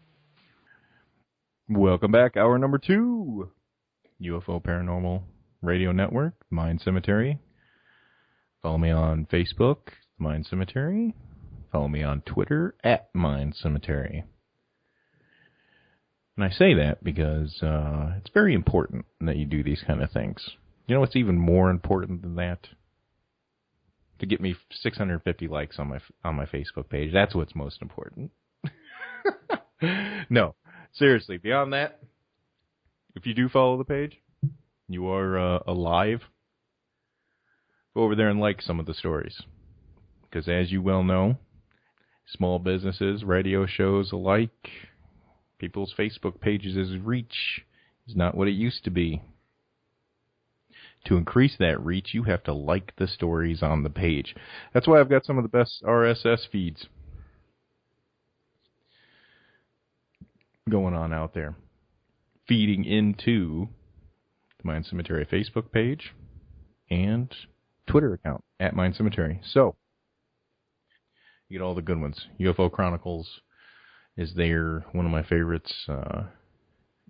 Welcome back. Hour number 2. UFO Paranormal Radio Network, Mind Cemetery. Follow me on Facebook, Mind Cemetery. Follow me on Twitter, at Mind Cemetery. And I say that because it's very important that you do these kind of things. You know what's even more important than that? To get me 650 likes on my Facebook page. That's what's most important. No, seriously, beyond that, if you do follow the page, you are alive, go over there and like some of the stories. Because as you well know, small businesses, radio shows alike, people's Facebook pages' reach is not what it used to be. To increase that reach, you have to like the stories on the page. That's why I've got some of the best RSS feeds going on out there, feeding into the Mind Cemetery Facebook page and Twitter account, at Mind Cemetery. So, you get all the good ones. UFO Chronicles is there, one of my favorites.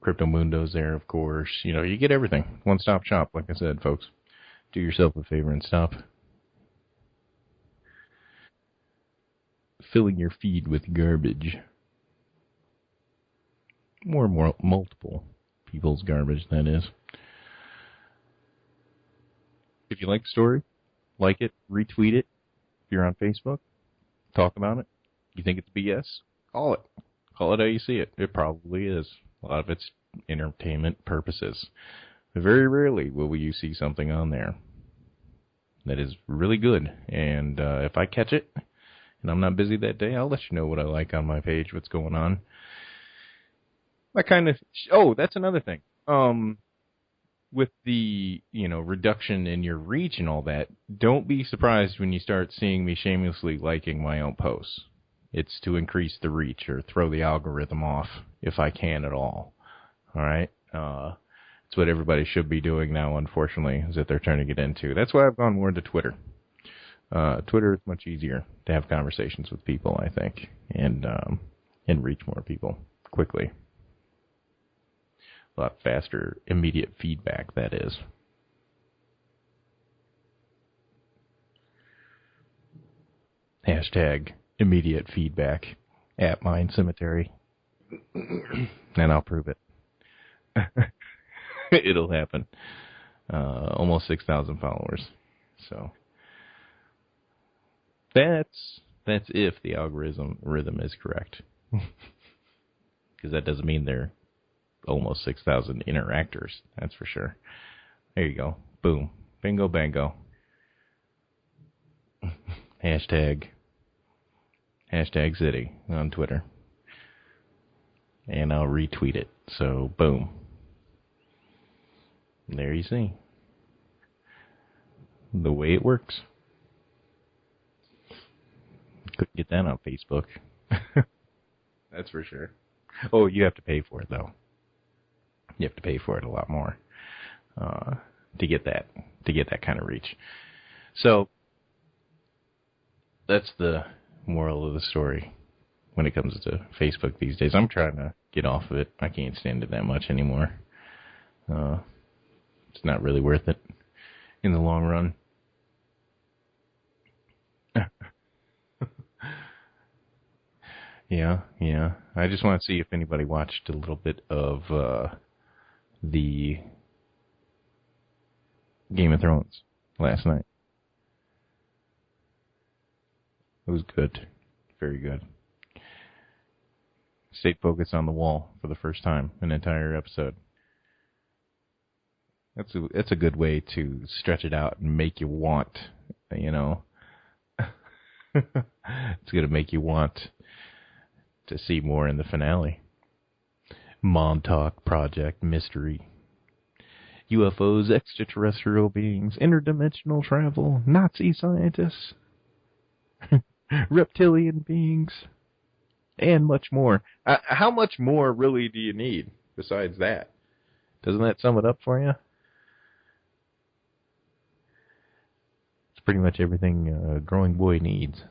Crypto Mundo's there, of course. You know, you get everything. One-stop shop, like I said, folks. Do yourself a favor and stop filling your feed with garbage. More multiple people's garbage, that is. If you like the story, like it, retweet it. If you're on Facebook, talk about it. You think it's BS? Call it. Call it how you see it. It probably is. A lot of it's entertainment purposes. Very rarely will you see something on there that is really good. And if I catch it, and I'm not busy that day, I'll let you know what I like on my page, what's going on. I kind of... Oh, that's another thing. With the, reduction in your reach and all that, don't be surprised when you start seeing me shamelessly liking my own posts. It's to increase the reach or throw the algorithm off if I can at all. All right? It's what everybody should be doing now, unfortunately, is that they're turning it into. That's why I've gone more into Twitter. Twitter is much easier to have conversations with people, I think, and reach more people quickly. A lot faster, immediate feedback, that is. Hashtag immediate feedback at Mind Cemetery. And I'll prove it. It'll happen. Almost 6,000 followers. So that's if the algorithm is correct. Because that doesn't mean they're almost 6,000 interactors. That's for sure. There you go. Boom. Bingo bango. Hashtag City on Twitter. And I'll retweet it. So, boom. There you see. The way it works. Couldn't get that on Facebook. That's for sure. Oh, you have to pay for it, though. You have to pay for it a lot more to get that kind of reach. So that's the moral of the story when it comes to Facebook these days. I'm trying to get off of it. I can't stand it that much anymore. It's not really worth it in the long run. Yeah. I just want to see if anybody watched a little bit of the Game of Thrones last night. It was good. Very good. Stayed focused on the wall for the first time in an entire episode. That's a good way to stretch it out and make you want, It's going to make you want to see more in the finale. Montauk Project Mystery. UFOs, extraterrestrial beings, interdimensional travel, Nazi scientists, reptilian beings, and much more. How much more really do you need besides that? Doesn't that sum it up for you? It's pretty much everything a growing boy needs.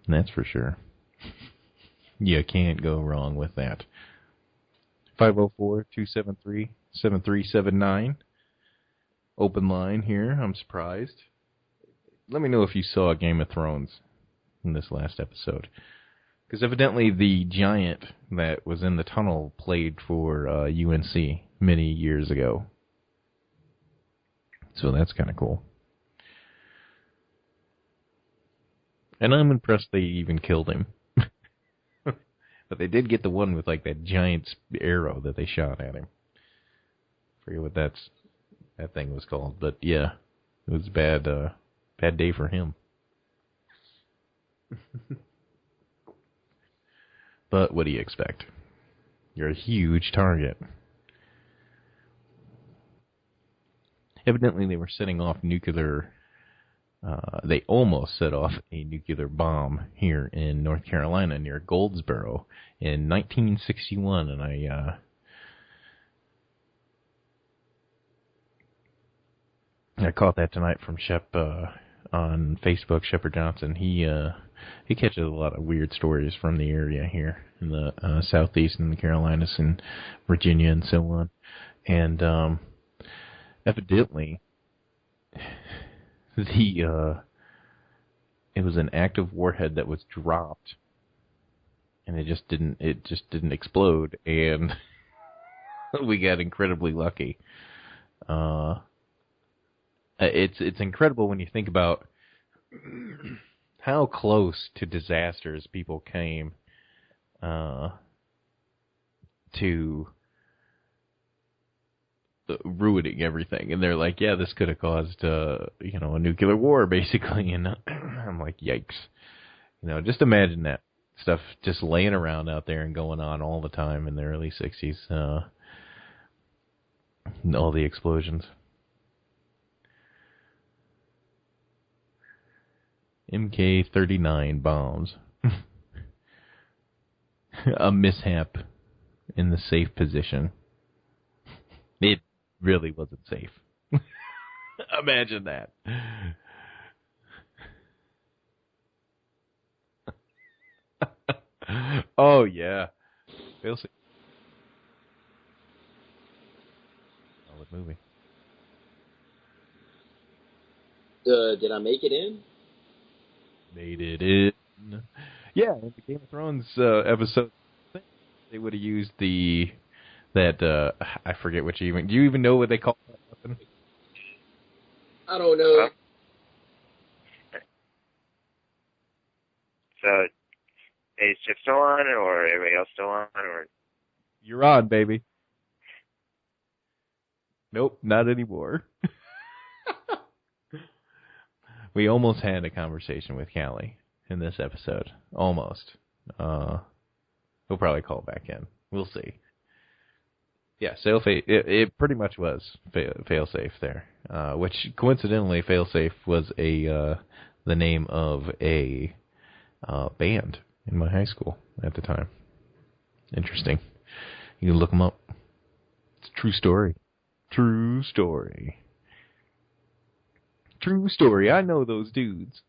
That's for sure. You can't go wrong with that. 504-273-7379. Open line here. I'm surprised. Let me know if you saw Game of Thrones in this last episode. Because evidently the giant that was in the tunnel played for UNC many years ago. So that's kind of cool. And I'm impressed they even killed him. But they did get the one with like that giant arrow that they shot at him. Forget what that thing was called. But yeah, it was a bad day for him. But what do you expect? You're a huge target. Evidently, they were setting off nuclear. They almost set off a nuclear bomb here in North Carolina near Goldsboro in 1961, and I caught that tonight from Shep on Facebook. Shepard Johnson. He catches a lot of weird stories from the area here in the southeast and the Carolinas and Virginia and so on, and evidently. It was an active warhead that was dropped, and it just didn't explode, and we got incredibly lucky. It's incredible when you think about how close to disasters people came to ruining everything, and they're like, yeah, this could have caused a nuclear war, basically. And I'm like, yikes. Just imagine that stuff just laying around out there and going on all the time in the early 60s. All the explosions. MK-39 bombs. A mishap in the safe position. It really wasn't safe. Imagine that. Oh, yeah. We'll see. Solid movie. Did I make it in? Made it in. Yeah, in the Game of Thrones episode, they would have used that I forget what you even. Do you even know what they call that weapon? I don't know. So, is Chip still on, or everybody else still on, or? You're on, baby. Nope, not anymore. We almost had a conversation with Callie in this episode. Almost. He'll probably call back in. We'll see. Yeah, it pretty much was failsafe there, which coincidentally, failsafe was the name of a band in my high school at the time. Interesting. You can look them up. It's a true story. True story. True story. I know those dudes.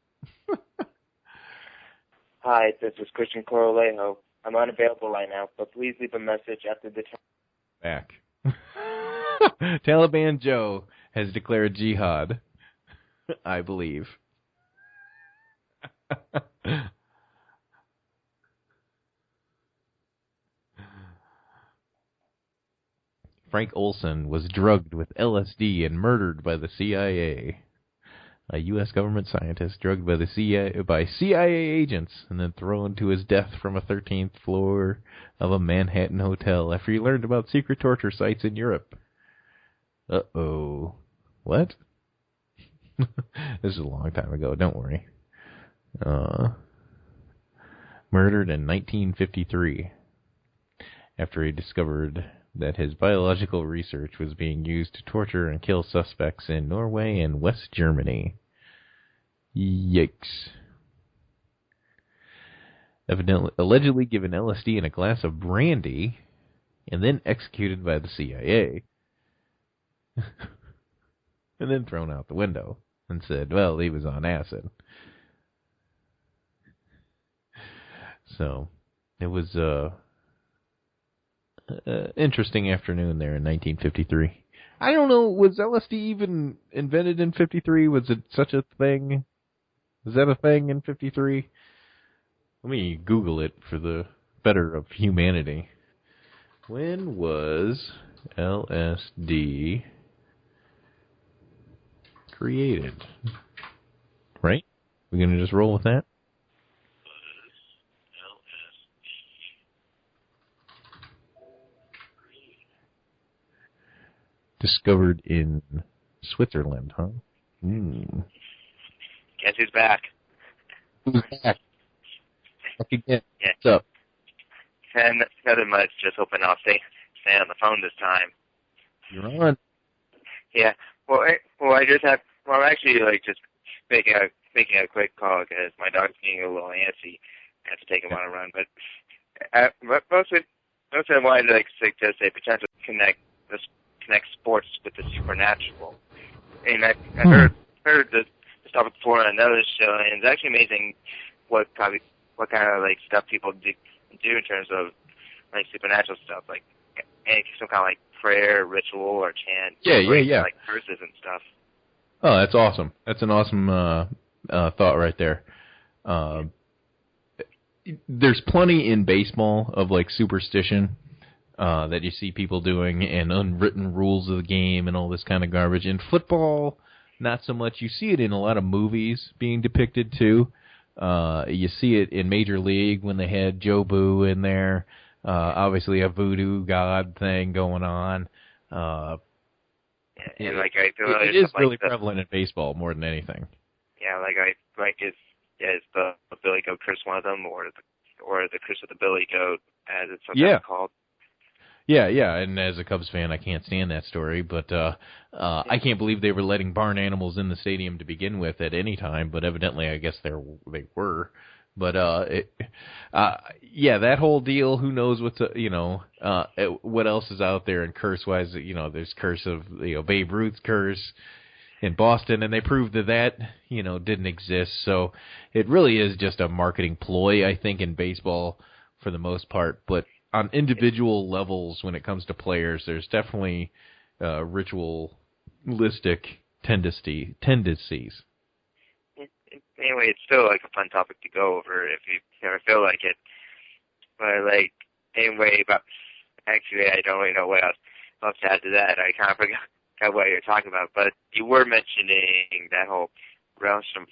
Hi, this is Christian Corralejo. I'm unavailable right now, but please leave a message after the tone. Back. Taliban Joe has declared jihad, I believe. Frank Olson was drugged with LSD and murdered by the CIA. A U.S. government scientist drugged by CIA agents and then thrown to his death from a 13th floor of a Manhattan hotel after he learned about secret torture sites in Europe. Uh-oh. What? This is a long time ago, don't worry. Murdered in 1953 after he discovered that his biological research was being used to torture and kill suspects in Norway and West Germany. Yikes. Allegedly given LSD in a glass of brandy and then executed by the CIA. And then thrown out the window and said, well, he was on acid. So, it was interesting afternoon there in 1953. I don't know, was LSD even invented in 53? Was it such a thing? Was that a thing in 53? Let me Google it for the better of humanity. When was LSD created? Right? We're going to just roll with that? Discovered in Switzerland, huh? Guess who's back? Who's back? Back again. Yeah. What's up? And nothing much, just hoping I'll stay on the phone this time. You're on. Yeah. I'm actually just making a quick call because my dog's getting a little antsy. I have to take him on a run, but mostly I wanted to suggest a potential connect sports with the supernatural. And I heard this topic before on another show, and it's actually amazing what kind of stuff people do in terms of supernatural stuff, some kind of prayer, ritual, or chant. Yeah. Curses and stuff. Oh, that's awesome. That's an awesome thought right there. There's plenty in baseball of superstition that you see people doing, and unwritten rules of the game and all this kind of garbage. In football, not so much. You see it in a lot of movies being depicted too. You see it in Major League when they had Joe Boo in there. Obviously a voodoo god thing going on. And I feel it is really prevalent in baseball more than anything. Yeah, is the Billy Goat curse one of them, or the curse of the Billy Goat, as it's sometimes called. Yeah, and as a Cubs fan, I can't stand that story, but I can't believe they were letting barn animals in the stadium to begin with at any time, but evidently I guess they were. But, that whole deal, who knows what else is out there, and curse-wise, there's curse of, Babe Ruth's curse in Boston, and they proved that didn't exist, so it really is just a marketing ploy, I think, in baseball for the most part, but on individual levels, when it comes to players, there's definitely ritualistic tendencies. Anyway, it's still a fun topic to go over if you ever feel like it. But anyway, but actually, I don't really know what else to add to that. I kind of forgot what you're talking about. But you were mentioning that whole Relsham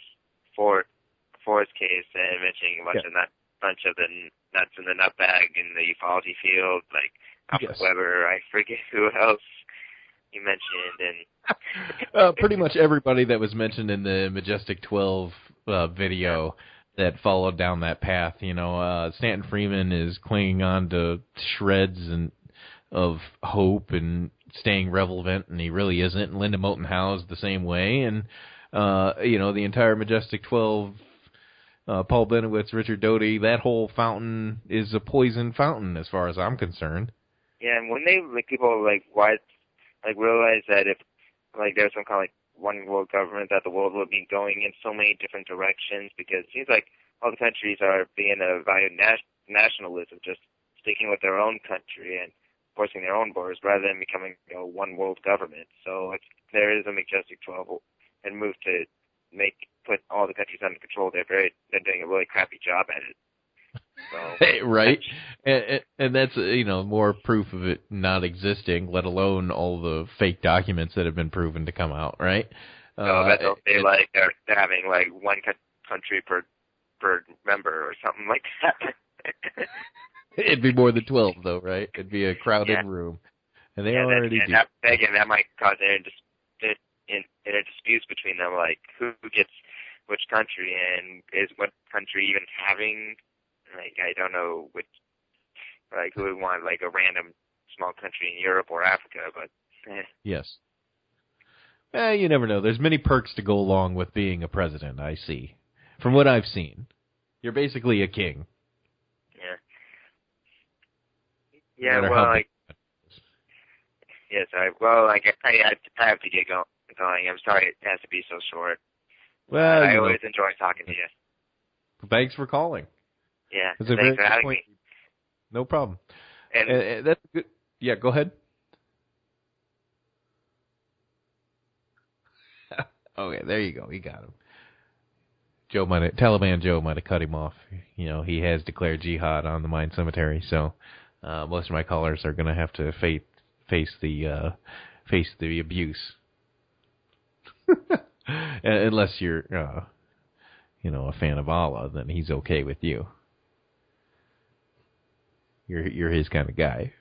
Forest case and mentioning a bunch of the nuts in the nut bag in the ufology field, Alfred Weber. I forget who else you mentioned, and pretty much everybody that was mentioned in the Majestic 12 video that followed down that path. Stanton Freeman is clinging on to shreds of hope and staying relevant, and he really isn't. And Linda Moulton Howe's the same way, and the entire Majestic 12 Paul Benowitz, Richard Doty, that whole fountain is a poison fountain as far as I'm concerned. Yeah, and when people realize that if there's some kind of one world government, that the world will be going in so many different directions, because it seems like all the countries are being a value nationalism, just sticking with their own country and forcing their own borders rather than becoming one world government. So there is a Majestic 12 and move to put all the countries under control. They're doing a really crappy job at it. So, right, and that's more proof of it not existing, let alone all the fake documents that have been proven to come out. Right? They're having one country per member or something like that. It'd be more than 12, though, right? It'd be a crowded room, and they already do. That might cause disputes between them, like who gets which country, and is what country even having. I don't know which, who would want a random small country in Europe or Africa, but Yes. You never know. There's many perks to go along with being a president, I see. From what I've seen. You're basically a king. Yeah. No Well, yes, I have to get going. I'm sorry it has to be so short. Well, I always enjoy talking to you. Thanks for calling. Yeah, thanks for having me. No problem. And that's good. Yeah, go ahead. Okay, there you go. He got him. Taliban Joe might have cut him off. He has declared jihad on the mine cemetery, so most of my callers are going to have to face the abuse, unless you're a fan of Allah. Then he's okay with you. You're his kind of guy.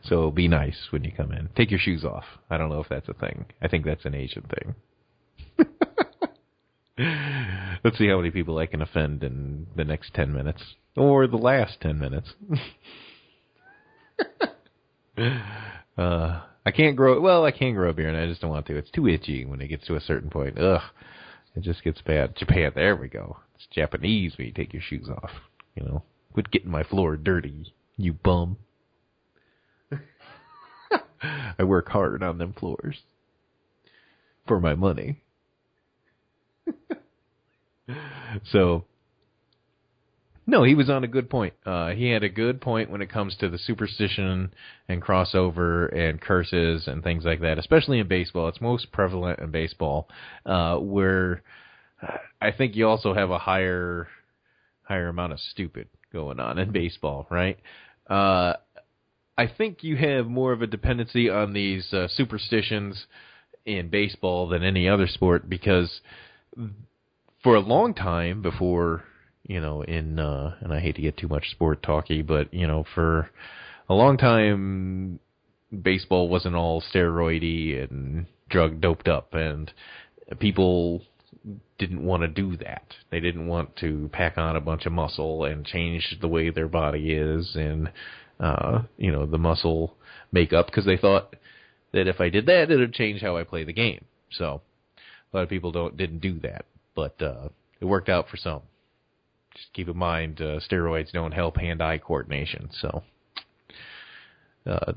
So be nice when you come in. Take your shoes off. I don't know if that's a thing. I think that's an Asian thing. Let's see how many people I can offend in the next 10 minutes. Or the last 10 minutes. I can grow a beard, and I just don't want to. It's too itchy when it gets to a certain point. Ugh. It just gets bad. Japan, there we go. It's Japanese when you take your shoes off. Quit getting my floor dirty, you bum. I work hard on them floors. For my money. So, no, he was on a good point. He had a good point when it comes to the superstition and crossover and curses and things like that, especially in baseball. It's most prevalent in baseball, where I think you also have a higher amount of stupid going on in baseball, right? I think you have more of a dependency on these superstitions in baseball than any other sport, because for a long time before, and I hate to get too much sport talky, but, for a long time, baseball wasn't all steroidy and doped up, and people didn't want to do that. They didn't want to pack on a bunch of muscle and change the way their body is and, the muscle makeup, because they thought that if I did that, it would change how I play the game. So a lot of people didn't do that, but it worked out for some. Just keep in mind, steroids don't help hand-eye coordination, so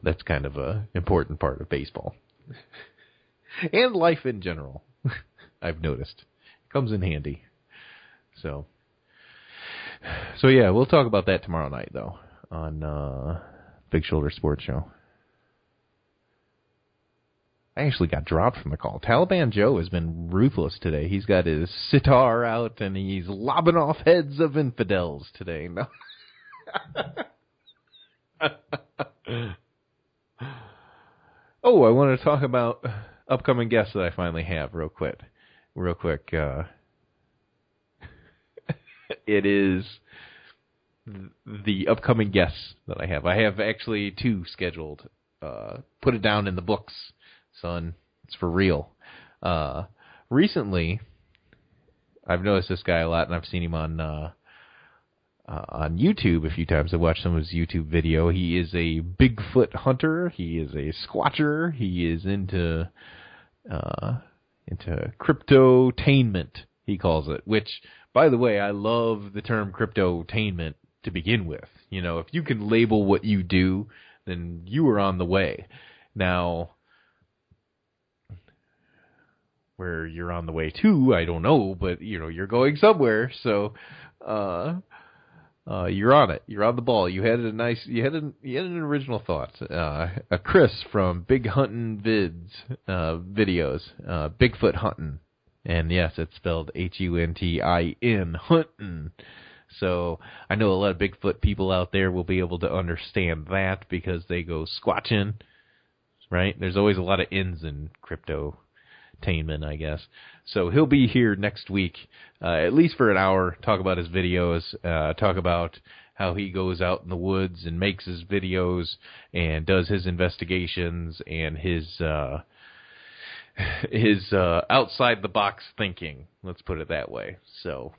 that's kind of an important part of baseball. And life in general, I've noticed. It comes in handy. So yeah, we'll talk about that tomorrow night, though, on Big Shoulder Sports Show. I actually got dropped from the call. Taliban Joe has been ruthless today. He's got his sitar out, and he's lobbing off heads of infidels today. No. Oh, I want to talk about upcoming guests that I finally have real quick. It is the upcoming guests that I have. I have actually 2 scheduled. Put it down in the books, son. It's for real. Recently, I've noticed this guy a lot, and I've seen him on YouTube a few times. I've watched some of his YouTube video. He is a Bigfoot hunter. He is a squatcher. He is into cryptotainment, he calls it, which, by the way, I love the term cryptotainment to begin with. You know, if you can label what you do, then you are on the way. Now, where you're on the way to, I don't know, but, you know, you're going somewhere, so you're on it. You're on the ball. You had an original thought. Chris from Big Huntin' videos, Bigfoot Huntin'. And yes, it's spelled Huntin', Huntin'. So I know a lot of Bigfoot people out there will be able to understand that because they go squatching, right? There's always a lot of N's in cryptotainment, I guess. So he'll be here next week, at least for an hour, talk about his videos, talk about how he goes out in the woods and makes his videos and does his investigations and his outside the box thinking. Let's put it that way. So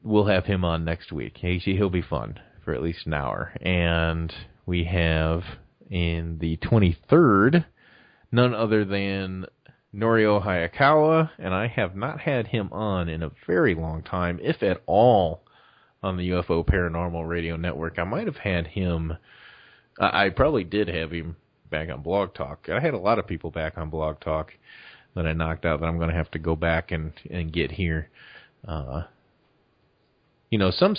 we'll have him on next week. He'll be fun for at least an hour. And we have in the 23rd none other than Norio Hayakawa, and I have not had him on in a very long time, if at all, on the UFO Paranormal Radio Network. I might have had him, I probably did have him back on Blog Talk. I had a lot of people back on Blog Talk that I knocked out that I'm going to have to go back and get here. You know, some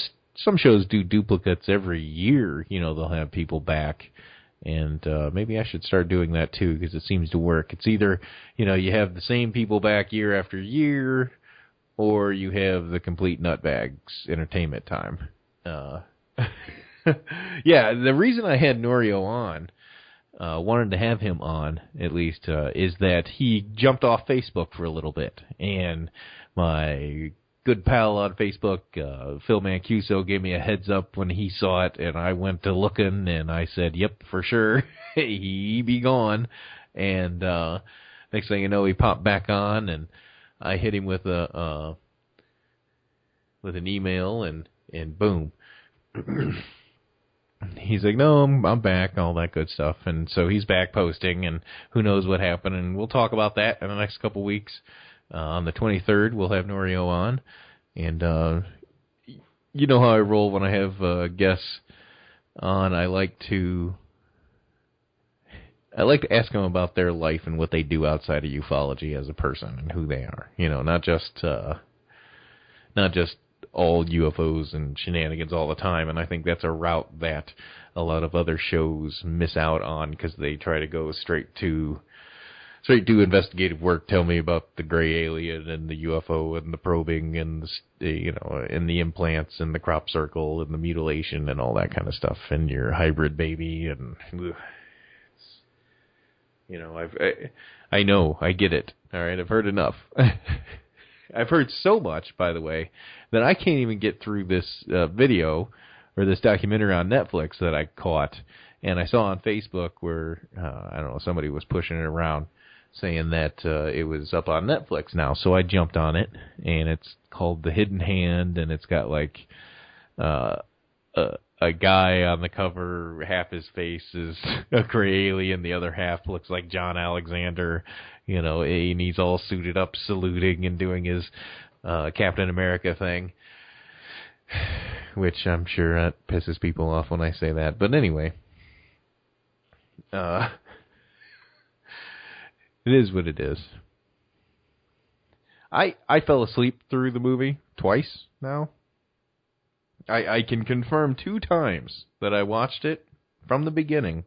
shows do duplicates every year. You know, they'll have people back. And maybe I should start doing that, too, because it seems to work. It's either, you know, you have the same people back year after year, or you have the complete nutbags entertainment time. Yeah, the reason I had Norio on, wanted to have him on, at least, is that he jumped off Facebook for a little bit. And my good pal on Facebook, Phil Mancuso, gave me a heads up when he saw it, and I went to looking, and I said, yep, for sure, he be gone. And next thing you know, he popped back on, and I hit him with an email, and boom. He's like, no, I'm back, all that good stuff. And so he's back posting, and who knows what happened, and we'll talk about that in the next couple weeks. On the 23rd, we'll have Norio on, and you know how I roll when I have guests on. I like to ask them about their life and what they do outside of ufology as a person and who they are. You know, not just all UFOs and shenanigans all the time. And I think that's a route that a lot of other shows miss out on because they try to go straight to investigative work. Tell me about the gray alien and the UFO and the probing and and the implants and the crop circle and the mutilation and all that kind of stuff and your hybrid baby and I know, I get it. All right, I've heard enough. I've heard so much, by the way, that I can't even get through this video or this documentary on Netflix that I caught and I saw on Facebook where I don't know, somebody was pushing it around, saying that it was up on Netflix now. So I jumped on it, and it's called The Hidden Hand, and it's got like a guy on the cover, half his face is a gray alien, the other half looks like John Alexander, you know, and he's all suited up, saluting and doing his Captain America thing, which I'm sure that pisses people off when I say that. But anyway, it is what it is. I fell asleep through the movie twice now. I can confirm 2 times that I watched it from the beginning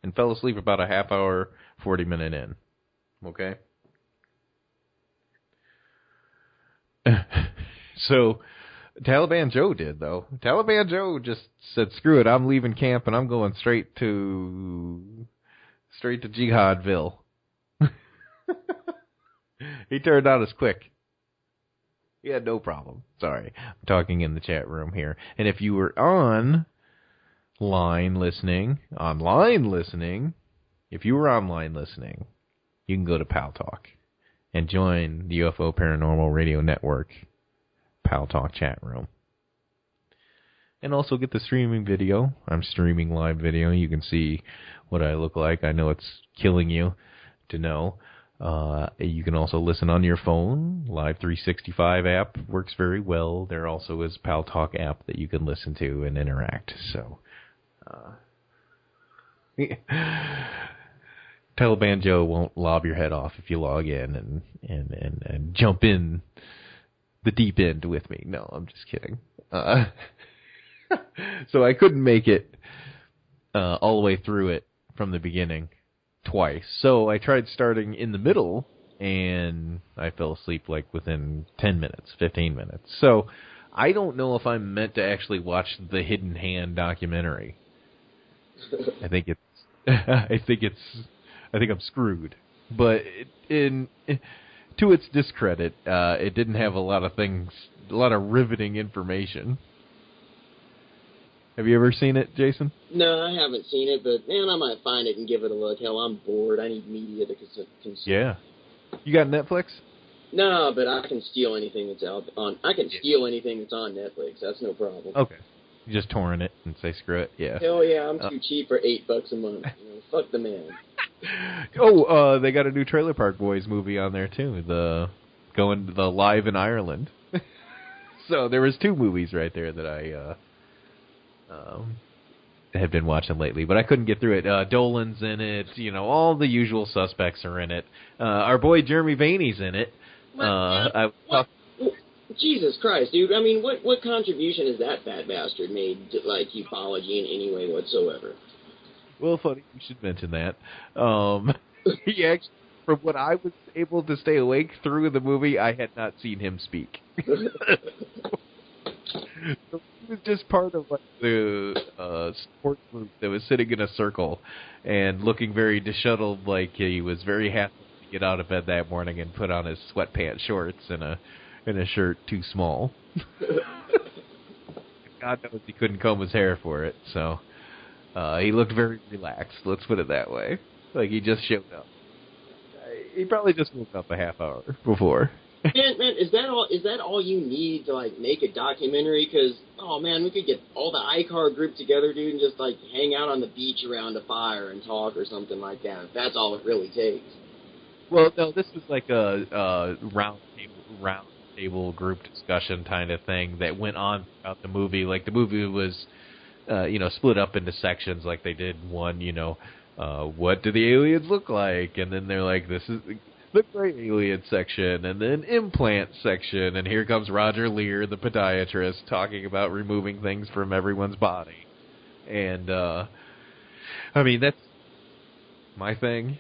and fell asleep about a half hour, 40-minute in. Okay? So, Taliban Joe did, though. Taliban Joe just said, screw it, I'm leaving camp and I'm going straight to Jihadville. He turned out as quick. He had no problem. Sorry. I'm talking in the chat room here. And if you were online listening, if you were online listening, you can go to Pal Talk and join the UFO Paranormal Radio Network Pal Talk chat room. And also get the streaming video. I'm streaming live video. You can see what I look like. I know it's killing you to know. You can also listen on your phone. Live 365 app works very well. There also is Pal Talk app that you can listen to and interact. So, Taliban Joe won't lob your head off if you log in and jump in the deep end with me. No, I'm just kidding. So I couldn't make it all the way through it from the beginning twice. So I tried starting in the middle, and I fell asleep like within 10 minutes, 15 minutes. So I don't know if I'm meant to actually watch the Hidden Hand documentary. I think I'm screwed. But to its discredit, it didn't have a lot of riveting information. Have you ever seen it, Jason? No, I haven't seen it, but man, I might find it and give it a look. Hell, I'm bored. I need media to consume. Yeah. You got Netflix? No, but I can steal anything that's out on. I can steal anything that's on Netflix. That's no problem. Okay. You just torrent it and say screw it. Yeah. Hell yeah, I'm too cheap for $8 a month. Fuck the man. Oh, they got a new Trailer Park Boys movie on there too. The Live in Ireland. So there was 2 movies right there that I have been watching lately, but I couldn't get through it. Dolan's in it. All the usual suspects are in it. Our boy Jeremy Vaney's in it. What? Jesus Christ, dude. I mean, what contribution has that fat bastard made to, ufology in any way whatsoever? Well, funny you should mention that. He actually, from what I was able to stay awake through the movie, I had not seen him speak. So he was just part of the support group that was sitting in a circle and looking very disheveled, like he was very happy to get out of bed that morning and put on his sweatpants shorts and a shirt too small. God knows he couldn't comb his hair for it, so he looked very relaxed, let's put it that way. Like he just showed up. He probably just woke up a half hour before. Man, is that all you need to make a documentary? Because we could get all the iCar group together, dude, and just hang out on the beach around a fire and talk or something like that. That's all it really takes. Well, no, this was like a round table group discussion kind of thing that went on throughout the movie. Like the movie was, split up into sections. Like they did one, what do the aliens look like, and then they're like, this is the gray alien section, and then implant section, and here comes Roger Lear, the podiatrist, talking about removing things from everyone's body. And, that's my thing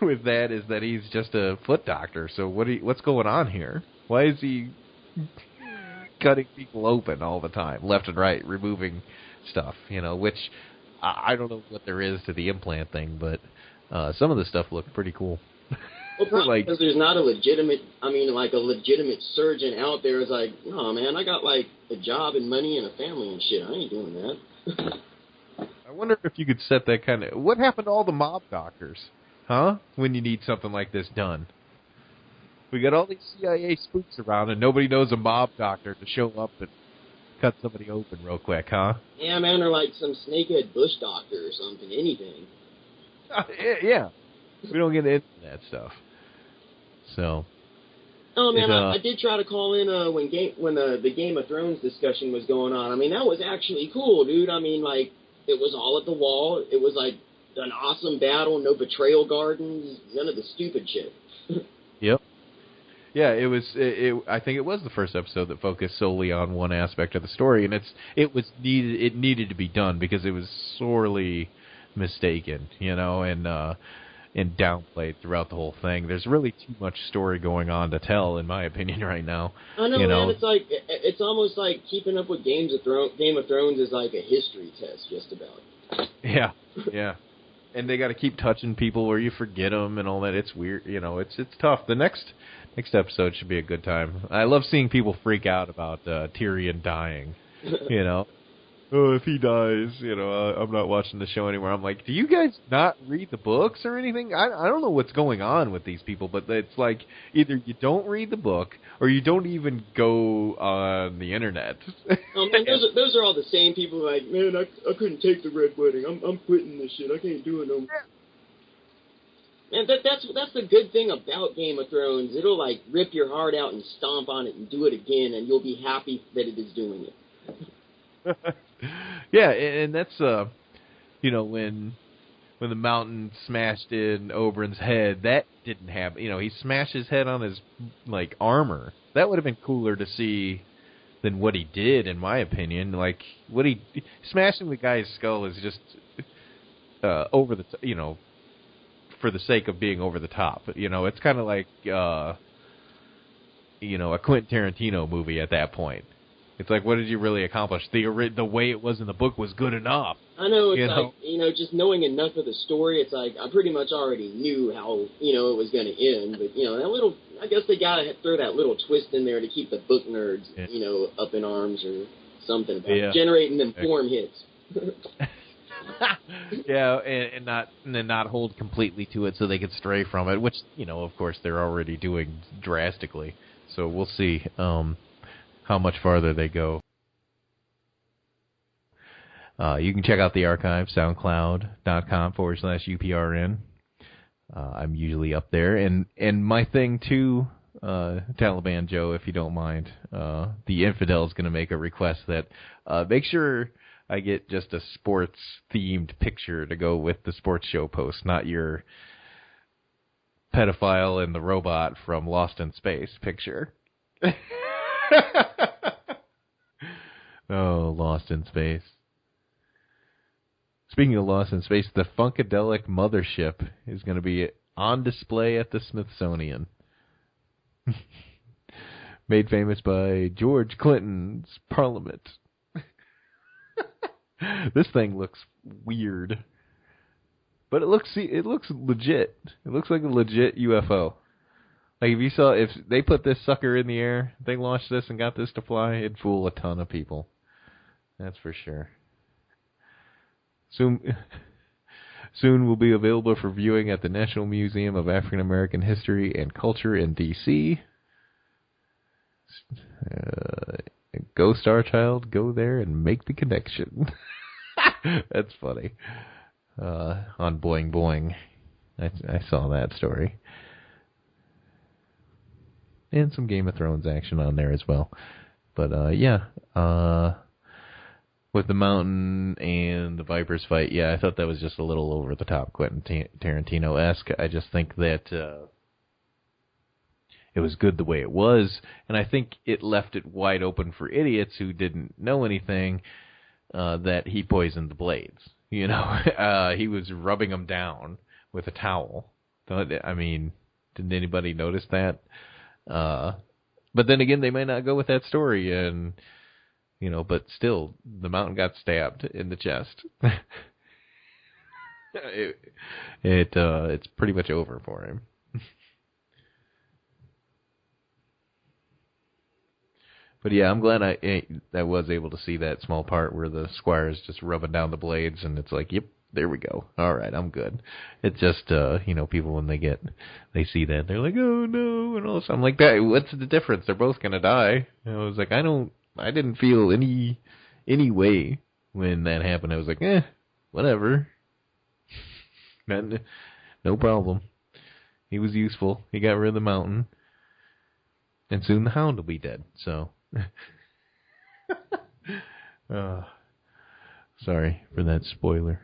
with that is that he's just a foot doctor, so what's going on here? Why is he cutting people open all the time, left and right, removing stuff, which I don't know what there is to the implant thing, but some of the stuff looked pretty cool. Well, probably because there's not a legitimate surgeon out there is like, no, man, I got a job and money and a family and shit. I ain't doing that. I wonder if you could set that kind of... What happened to all the mob doctors, huh? When you need something like this done. We got all these CIA spooks around and nobody knows a mob doctor to show up and cut somebody open real quick, huh? Yeah, man, or some snakehead bush doctor or something, anything. Yeah. We don't get into that stuff. So. Oh man, I did try to call in when the Game of Thrones discussion was going on. That was actually cool, dude. It was all at the wall. It was an awesome battle, no betrayal gardens, none of the stupid shit. Yep. Yeah, it was. I think it was the first episode that focused solely on one aspect of the story, and it needed to be done because it was sorely mistaken, and downplayed throughout the whole thing. There's really too much story going on to tell, in my opinion, right now. I know, man. It's almost like keeping up with Game of Thrones is like a history test, just about. Yeah. And they got to keep touching people where you forget them and all that. It's weird, It's tough. The next episode should be a good time. I love seeing people freak out about Tyrion dying. Oh, if he dies, I'm not watching the show anymore. I'm like, do you guys not read the books or anything? I don't know what's going on with these people, but it's like either you don't read the book or you don't even go on the internet. Man, those are all the same people. Like, man, I couldn't take the Red Wedding. I'm quitting this shit. I can't do it no more. And that's the good thing about Game of Thrones. It'll like rip your heart out and stomp on it and do it again, and you'll be happy that it is doing it. Yeah, and that's when the mountain smashed in Oberyn's head, that didn't happen. He smashed his head on his like armor. That would have been cooler to see than what he did, in my opinion. Like smashing the guy's skull is just over the for the sake of being over the top. It's kind of like a Quentin Tarantino movie at that point. It's like, what did you really accomplish? The way it was in the book was good enough. I know, just knowing enough of the story, it's like, I pretty much already knew how, it was going to end. But, I guess they got to throw that little twist in there to keep the book nerds, up in arms or something about generating them form hits. Yeah, and then not hold completely to it so they could stray from it, which, of course, they're already doing drastically. So we'll see how much farther they go. You can check out the archive, soundcloud.com/UPRN. I'm usually up there. And my thing, too, Taliban Joe, if you don't mind, the Infidel is going to make a request that make sure I get just a sports-themed picture to go with the sports show post, not your pedophile and the robot from Lost in Space picture. Oh, Lost in Space. Speaking of Lost in Space, the Funkadelic Mothership is going to be on display at the Smithsonian. Made famous by George Clinton's Parliament. This thing looks weird, but it looks legit. It looks like a legit UFO. Like if they put this sucker in the air, they launched this and got this to fly, it'd fool a ton of people. That's for sure. Soon will be available for viewing at the National Museum of African American History and Culture in D.C. Go Star Child, go there and make the connection. That's funny. On Boing Boing, I saw that story. And some Game of Thrones action on there as well. But, with the mountain and the Vipers fight, I thought that was just a little over the top, Quentin Tarantino-esque. I just think that it was good the way it was, and I think it left it wide open for idiots who didn't know anything that he poisoned the blades. He was rubbing them down with a towel. I mean, didn't anybody notice that? But then again, they might not go with that story, and but still, the mountain got stabbed in the chest. It's pretty much over for him. But yeah, I'm glad I was able to see that small part where the squire's just rubbing down the blades, and it's like, yep, there we go. All right, I'm good. It's just, people when they see that, they're like, oh no, and all this. I'm like, what's the difference? They're both gonna die. And I was like, I didn't feel any way when that happened. I was like, whatever. No problem. He was useful. He got rid of the mountain. And soon the hound will be dead, so. Sorry for that spoiler.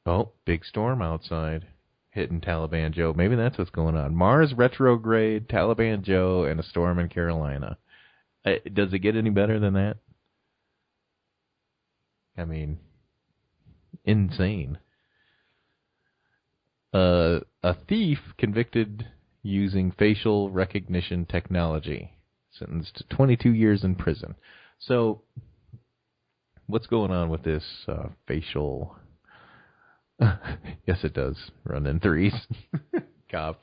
Oh, big storm outside. Hitting Taliban Joe. Maybe that's what's going on. Mars retrograde, Taliban Joe, and a storm in Carolina. Does it get any better than that? I mean, insane. A thief convicted using facial recognition technology, sentenced to 22 years in prison. So, what's going on with this facial... Yes, it does run in threes. Cop.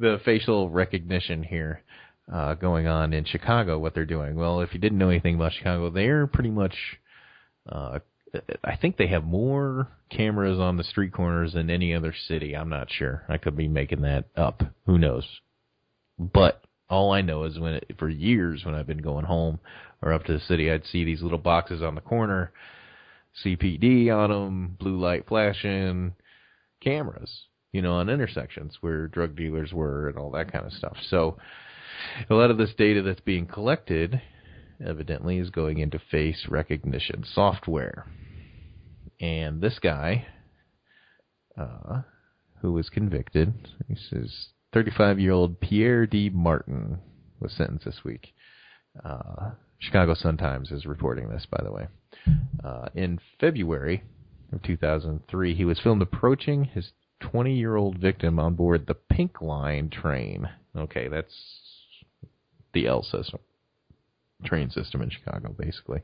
The facial recognition here going on in Chicago, what they're doing. Well, if you didn't know anything about Chicago, they're pretty much... I think they have more cameras on the street corners than any other city. I'm not sure. I could be making that up. Who knows? But all I know is for years when I've been going home or up to the city, I'd see these little boxes on the corner, CPD on them, blue light flashing, cameras. on intersections where drug dealers were and all that kind of stuff. So a lot of this data that's being collected, evidently, is going into face recognition software. And this guy, who was convicted, he says 35-year-old Pierre D. Martin was sentenced this week. Chicago Sun-Times is reporting this, by the way. In February of 2003, he was filmed approaching his 20-year-old victim on board the Pink Line train. Okay, that's the L system. Train system in Chicago, basically.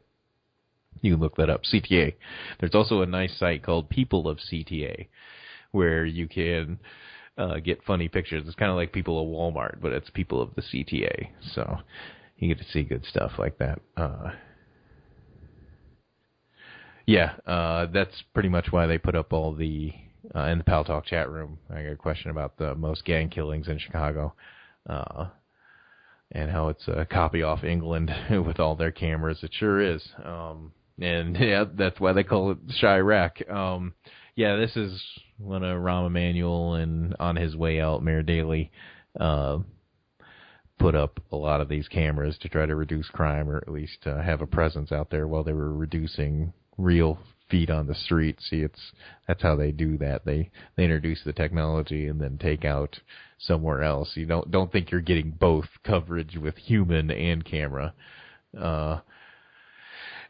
You can look that up, CTA. There's also a nice site called People of CTA, where you can get funny pictures. It's kind of like People of Walmart, but it's People of the CTA. So you get to see good stuff like that. That's pretty much why they put up all the, in the Pal Talk chat room, I got a question about the most gang killings in Chicago, and how it's a copy off England with all their cameras. It sure is. And yeah, that's why they call it Chirac. This is one of Rahm Emanuel and on his way out, Mayor Daley, put up a lot of these cameras to try to reduce crime, or at least have a presence out there while they were reducing real feet on the street. See, that's how they do that. They introduce the technology and then take out somewhere else. You don't think you're getting both coverage with human and camera.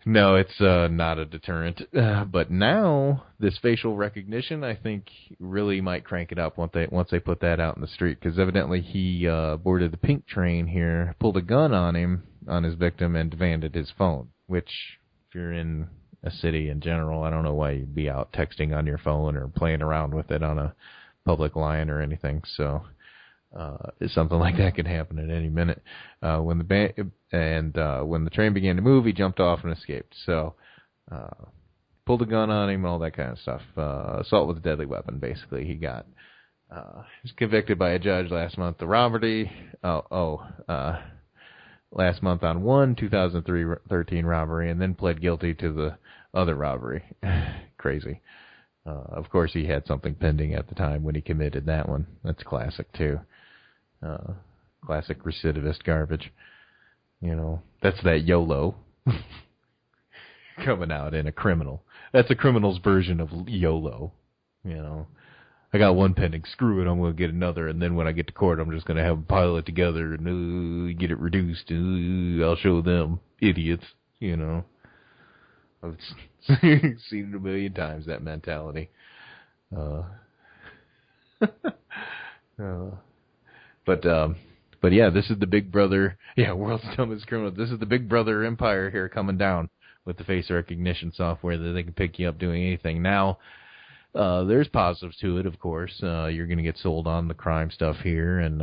No, it's not a deterrent. But now this facial recognition, I think, really might crank it up once they put that out in the street. Because evidently he boarded the pink train here, pulled a gun on his victim, and demanded his phone. Which, if you're in a city in general, I don't know why you'd be out texting on your phone or playing around with it on a public line or anything. So something like that could happen at any minute. When the train began to move, he jumped off and escaped. So pulled a gun on him, all that kind of stuff. Assault with a deadly weapon, basically. He was convicted by a judge last month of robbery. Last month on one 2013 robbery, and then pled guilty to the other robbery. Crazy. Of course, he had something pending at the time when he committed that one. That's classic, too. Classic recidivist garbage. That's that YOLO coming out in a criminal. That's a criminal's version of YOLO. I got one pending. Screw it, I'm going to get another. And then when I get to court, I'm just going to have them pile it together and get it reduced. I'll show them. Idiots. I've seen it a million times, that mentality. But yeah, this is the Big Brother. Yeah, world's dumbest criminal. This is the Big Brother empire here coming down with the face recognition software that they can pick you up doing anything. Now, there's positives to it, of course. You're going to get sold on the crime stuff here, and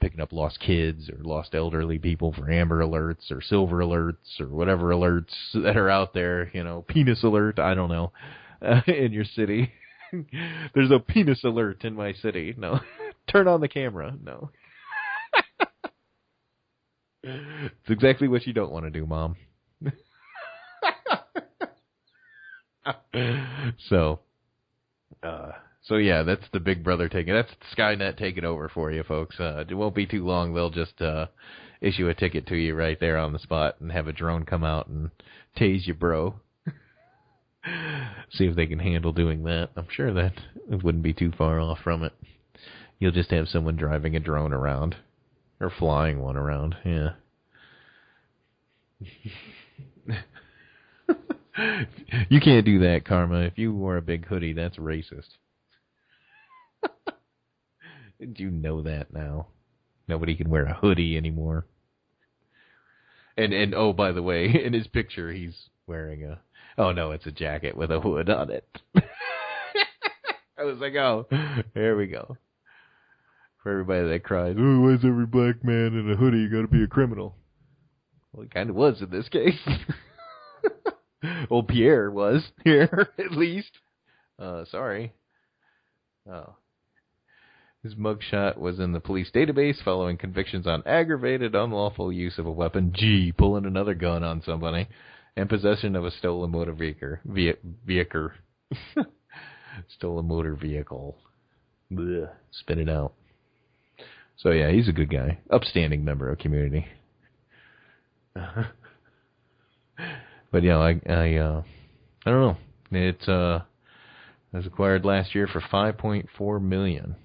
picking up lost kids or lost elderly people for Amber Alerts or Silver Alerts or whatever alerts that are out there. Penis alert. I don't know. In your city, there's a penis alert in my city. No, turn on the camera. No. It's exactly what you don't want to do, Mom. So yeah, that's the Big Brother taking. That's Skynet taking over for you, folks. It won't be too long. They'll just issue a ticket to you right there on the spot and have a drone come out and tase you, bro. See if they can handle doing that. I'm sure that it wouldn't be too far off from it. You'll just have someone driving a drone around or flying one around. Yeah. You can't do that, Karma. If you wore a big hoodie, that's racist. Did you know that now? Nobody can wear a hoodie anymore. And oh, by the way, in his picture, he's wearing it's a jacket with a hood on it. I was like, oh, there we go. For everybody that cries, oh, why is every black man in a hoodie got to be a criminal? Well, he kind of was in this case. Well, Pierre was here, at least. Sorry. Oh. His mugshot was in the police database following convictions on aggravated unlawful use of a weapon, pulling another gun on somebody, and possession of a stolen motor vehicle. Stole a motor vehicle. Blech. Spit it out. So yeah, he's a good guy. Upstanding member of community. But yeah, I don't know. It was acquired last year for $5.4 million.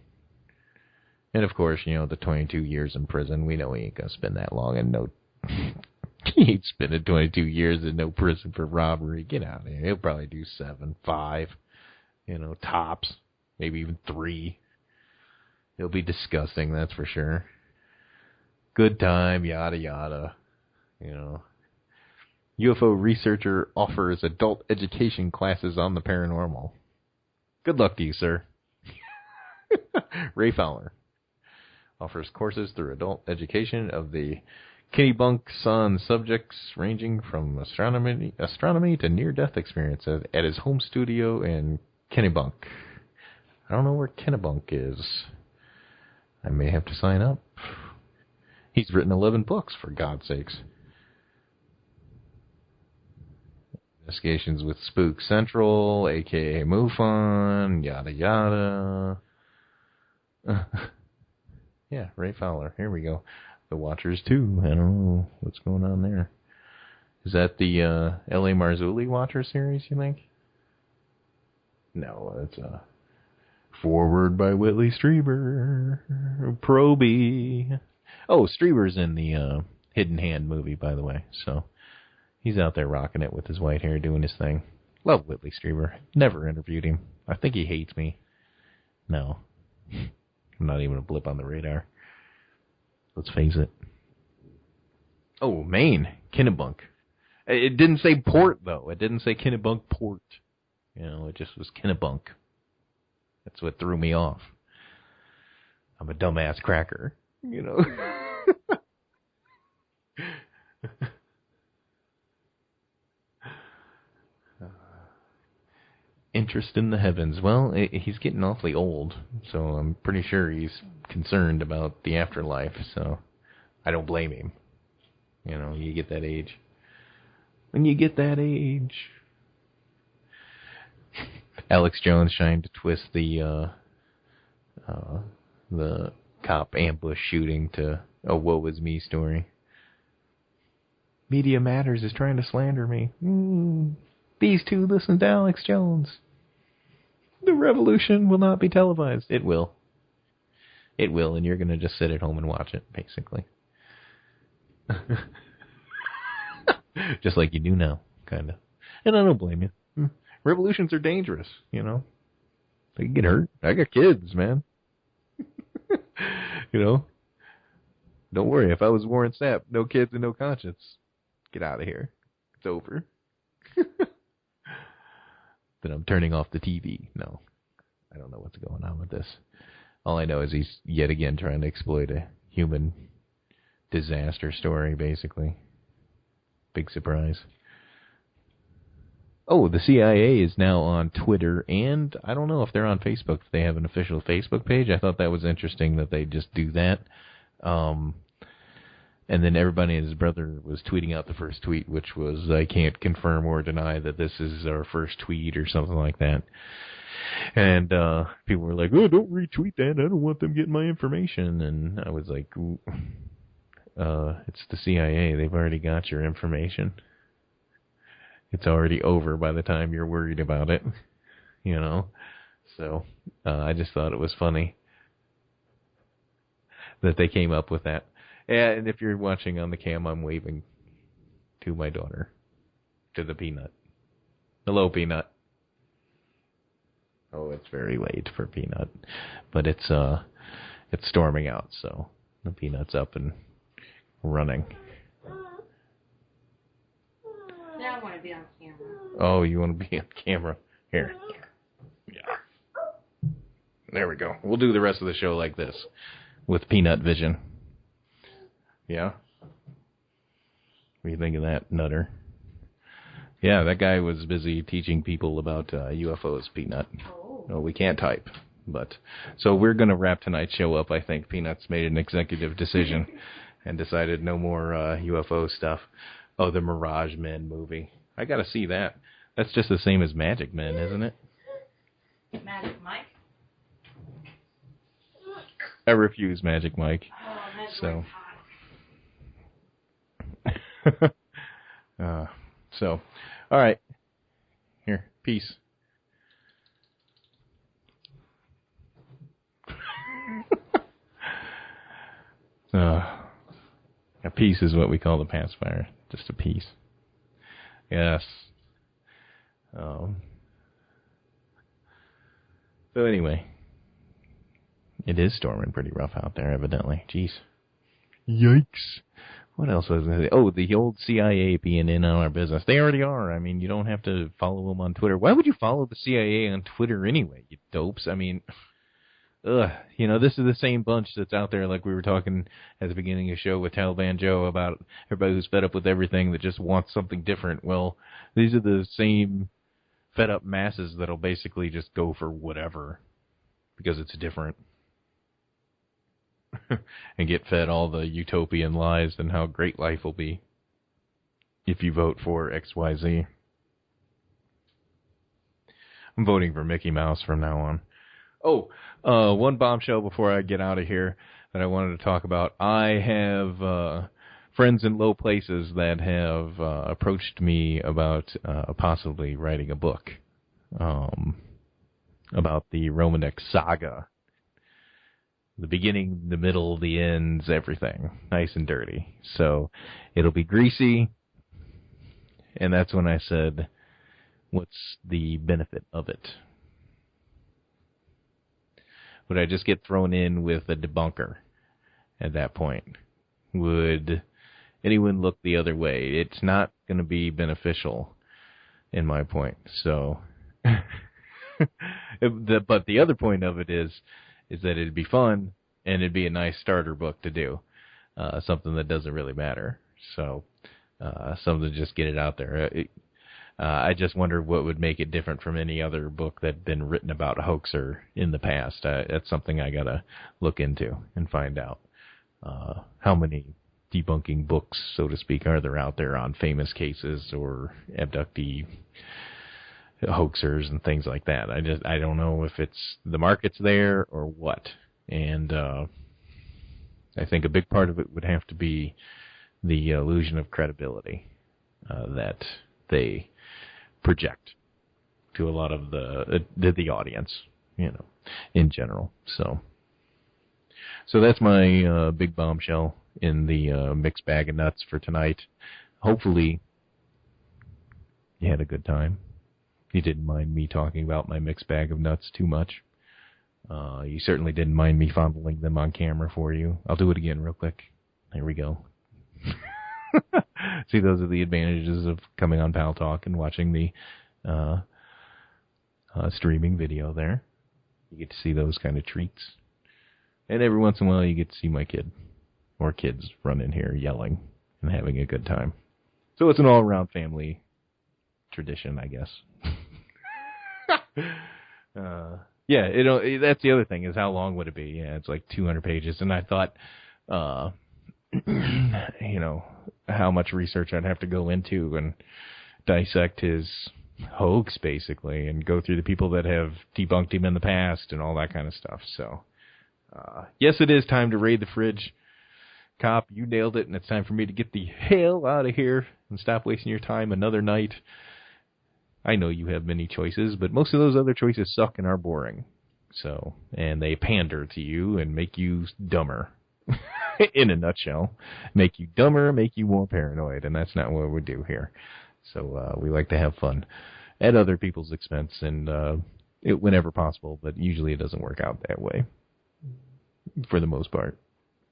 And of course, the 22 years in prison. We know he ain't gonna spend that long and no. He ain't spending 22 years in no prison for robbery. Get out of here. He'll probably do 7, 5, tops, maybe even 3. It'll be disgusting, that's for sure. Good time, yada yada. UFO researcher offers adult education classes on the paranormal. Good luck to you, sir. Ray Fowler offers courses through adult education of the Kennebunk on subjects ranging from astronomy to near-death experiences at his home studio in Kennebunk. I don't know where Kennebunk is. I may have to sign up. He's written 11 books, for God's sakes. Investigations with Spook Central, a.k.a. MUFON, yada yada. Yeah, Ray Fowler. Here we go. The Watchers 2. I don't know what's going on there. Is that the L.A. Marzulli Watcher series, you think? No, it's forward by Whitley Strieber. Proby. Oh, Strieber's in the Hidden Hand movie, by the way. So he's out there rocking it with his white hair, doing his thing. Love Whitley Strieber. Never interviewed him. I think he hates me. No. I'm not even a blip on the radar. Let's face it. Oh, Maine. Kennebunk. It didn't say port, though. It didn't say Kennebunk Port. It just was Kennebunk. That's what threw me off. I'm a dumbass cracker. Interest in the heavens. Well, he's getting awfully old, so I'm pretty sure he's concerned about the afterlife, so I don't blame him. You get that age. When you get that age. Alex Jones trying to twist the cop ambush shooting to a woe is me story. Media Matters is trying to slander me. These two listen to Alex Jones. The revolution will not be televised. It will. It will, and you're going to just sit at home and watch it, basically. Just like you do now, kind of. And I don't blame you. Revolutions are dangerous, They can get hurt. I got kids, man. Don't worry. If I was Warren Sapp, no kids and no conscience. Get out of here. It's over. Then I'm turning off the TV. No, I don't know what's going on with this. All I know is he's yet again trying to exploit a human disaster story, basically. Big surprise. Oh, the CIA is now on Twitter, and I don't know if they're on Facebook, if they have an official Facebook page. I thought that was interesting that they just do that. And then everybody and his brother was tweeting out the first tweet, which was, I can't confirm or deny that this is our first tweet or something like that. And people were like, oh, don't retweet that. I don't want them getting my information. And I was like, it's the CIA. They've already got your information. It's already over by the time you're worried about it, So I just thought it was funny that they came up with that. And if you're watching on the cam, I'm waving to my daughter, to the Peanut. Hello, Peanut. Oh, it's very late for Peanut, but it's storming out, so the Peanut's up and running. Yeah, I want to be on camera. Oh, you want to be on camera? Here. Yeah. There we go. We'll do the rest of the show like this, with Peanut vision. Yeah? What do you think of that, Nutter? Yeah, that guy was busy teaching people about UFOs, Peanut. Oh, we can't type. But so we're going to wrap tonight's show up, I think. Peanut's made an executive decision and decided no more UFO stuff. Oh, the Mirage Men movie. I got to see that. That's just the same as Magic Men, isn't it? Magic Mike? I refuse Magic Mike. Oh, Magic So. Mike's hot. So, all right. Here, peace. A piece is what we call the pacifier. Just a piece. Yes. So anyway, it is storming pretty rough out there, evidently. Jeez. Yikes. What else was I going to say? Oh, the old CIA being in on our business. They already are. I mean, you don't have to follow them on Twitter. Why would you follow the CIA on Twitter anyway, you dopes? I mean, this is the same bunch that's out there, like we were talking at the beginning of the show with Taliban Joe about everybody who's fed up with everything that just wants something different. Well, these are the same fed up masses that'll basically just go for whatever because it's different. And get fed all the utopian lies and how great life will be if you vote for XYZ. I'm voting for Mickey Mouse from now on. Oh, one bombshell before I get out of here that I wanted to talk about. I have friends in low places that have approached me about possibly writing a book about the Romanek saga. The beginning, the middle, the ends, everything. Nice and dirty. So it'll be greasy. And that's when I said, what's the benefit of it? Would I just get thrown in with a debunker at that point? Would anyone look the other way? It's not going to be beneficial in my point. So, but the other point of it is that it'd be fun and it'd be a nice starter book to do. Something that doesn't really matter. So, something to just get it out there. I just wonder what would make it different from any other book that had been written about a hoaxer in the past. That's something I got to look into and find out. How many debunking books, so to speak, are there out there on famous cases or abductee hoaxers and things like that? I don't know if it's the market's there or what. And I think a big part of it would have to be the illusion of credibility that they project to a lot of the audience, in general. So that's my big bombshell in the mixed bag of nuts for tonight. Hopefully you had a good time. You didn't mind me talking about my mixed bag of nuts too much. You certainly didn't mind me fondling them on camera for you. I'll do it again real quick. There we go. See, those are the advantages of coming on Pal Talk and watching the streaming video there. You get to see those kind of treats. And every once in a while you get to see my kid or kids run in here yelling and having a good time. So it's an all-around family tradition, I guess. That's the other thing, is how long would it be? Yeah, it's like 200 pages. And I thought, how much research I'd have to go into and dissect his hoax, basically, and go through the people that have debunked him in the past and all that kind of stuff. So, yes, it is time to raid the fridge. Cop, you nailed it, and it's time for me to get the hell out of here and stop wasting your time another night. I know you have many choices, but most of those other choices suck and are boring. So, and they pander to you and make you dumber. In a nutshell, make you dumber, make you more paranoid, and that's not what we do here. So we like to have fun at other people's expense, and whenever possible, but usually it doesn't work out that way for the most part.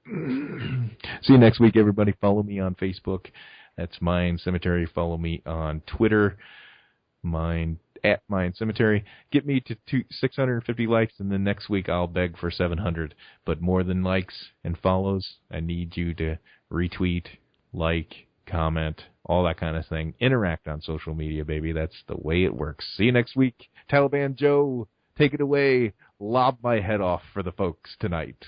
See you next week, everybody. Follow me on Facebook. That's Mind Cemetery. Follow me on Twitter. At Mind Cemetery. Get me to 650 likes, and then next week I'll beg for 700. But more than likes and follows, I need you to retweet, like, comment, all that kind of thing. Interact on social media, baby. That's the way it works. See you next week. Taliban Joe, take it away. Lob my head off for the folks tonight.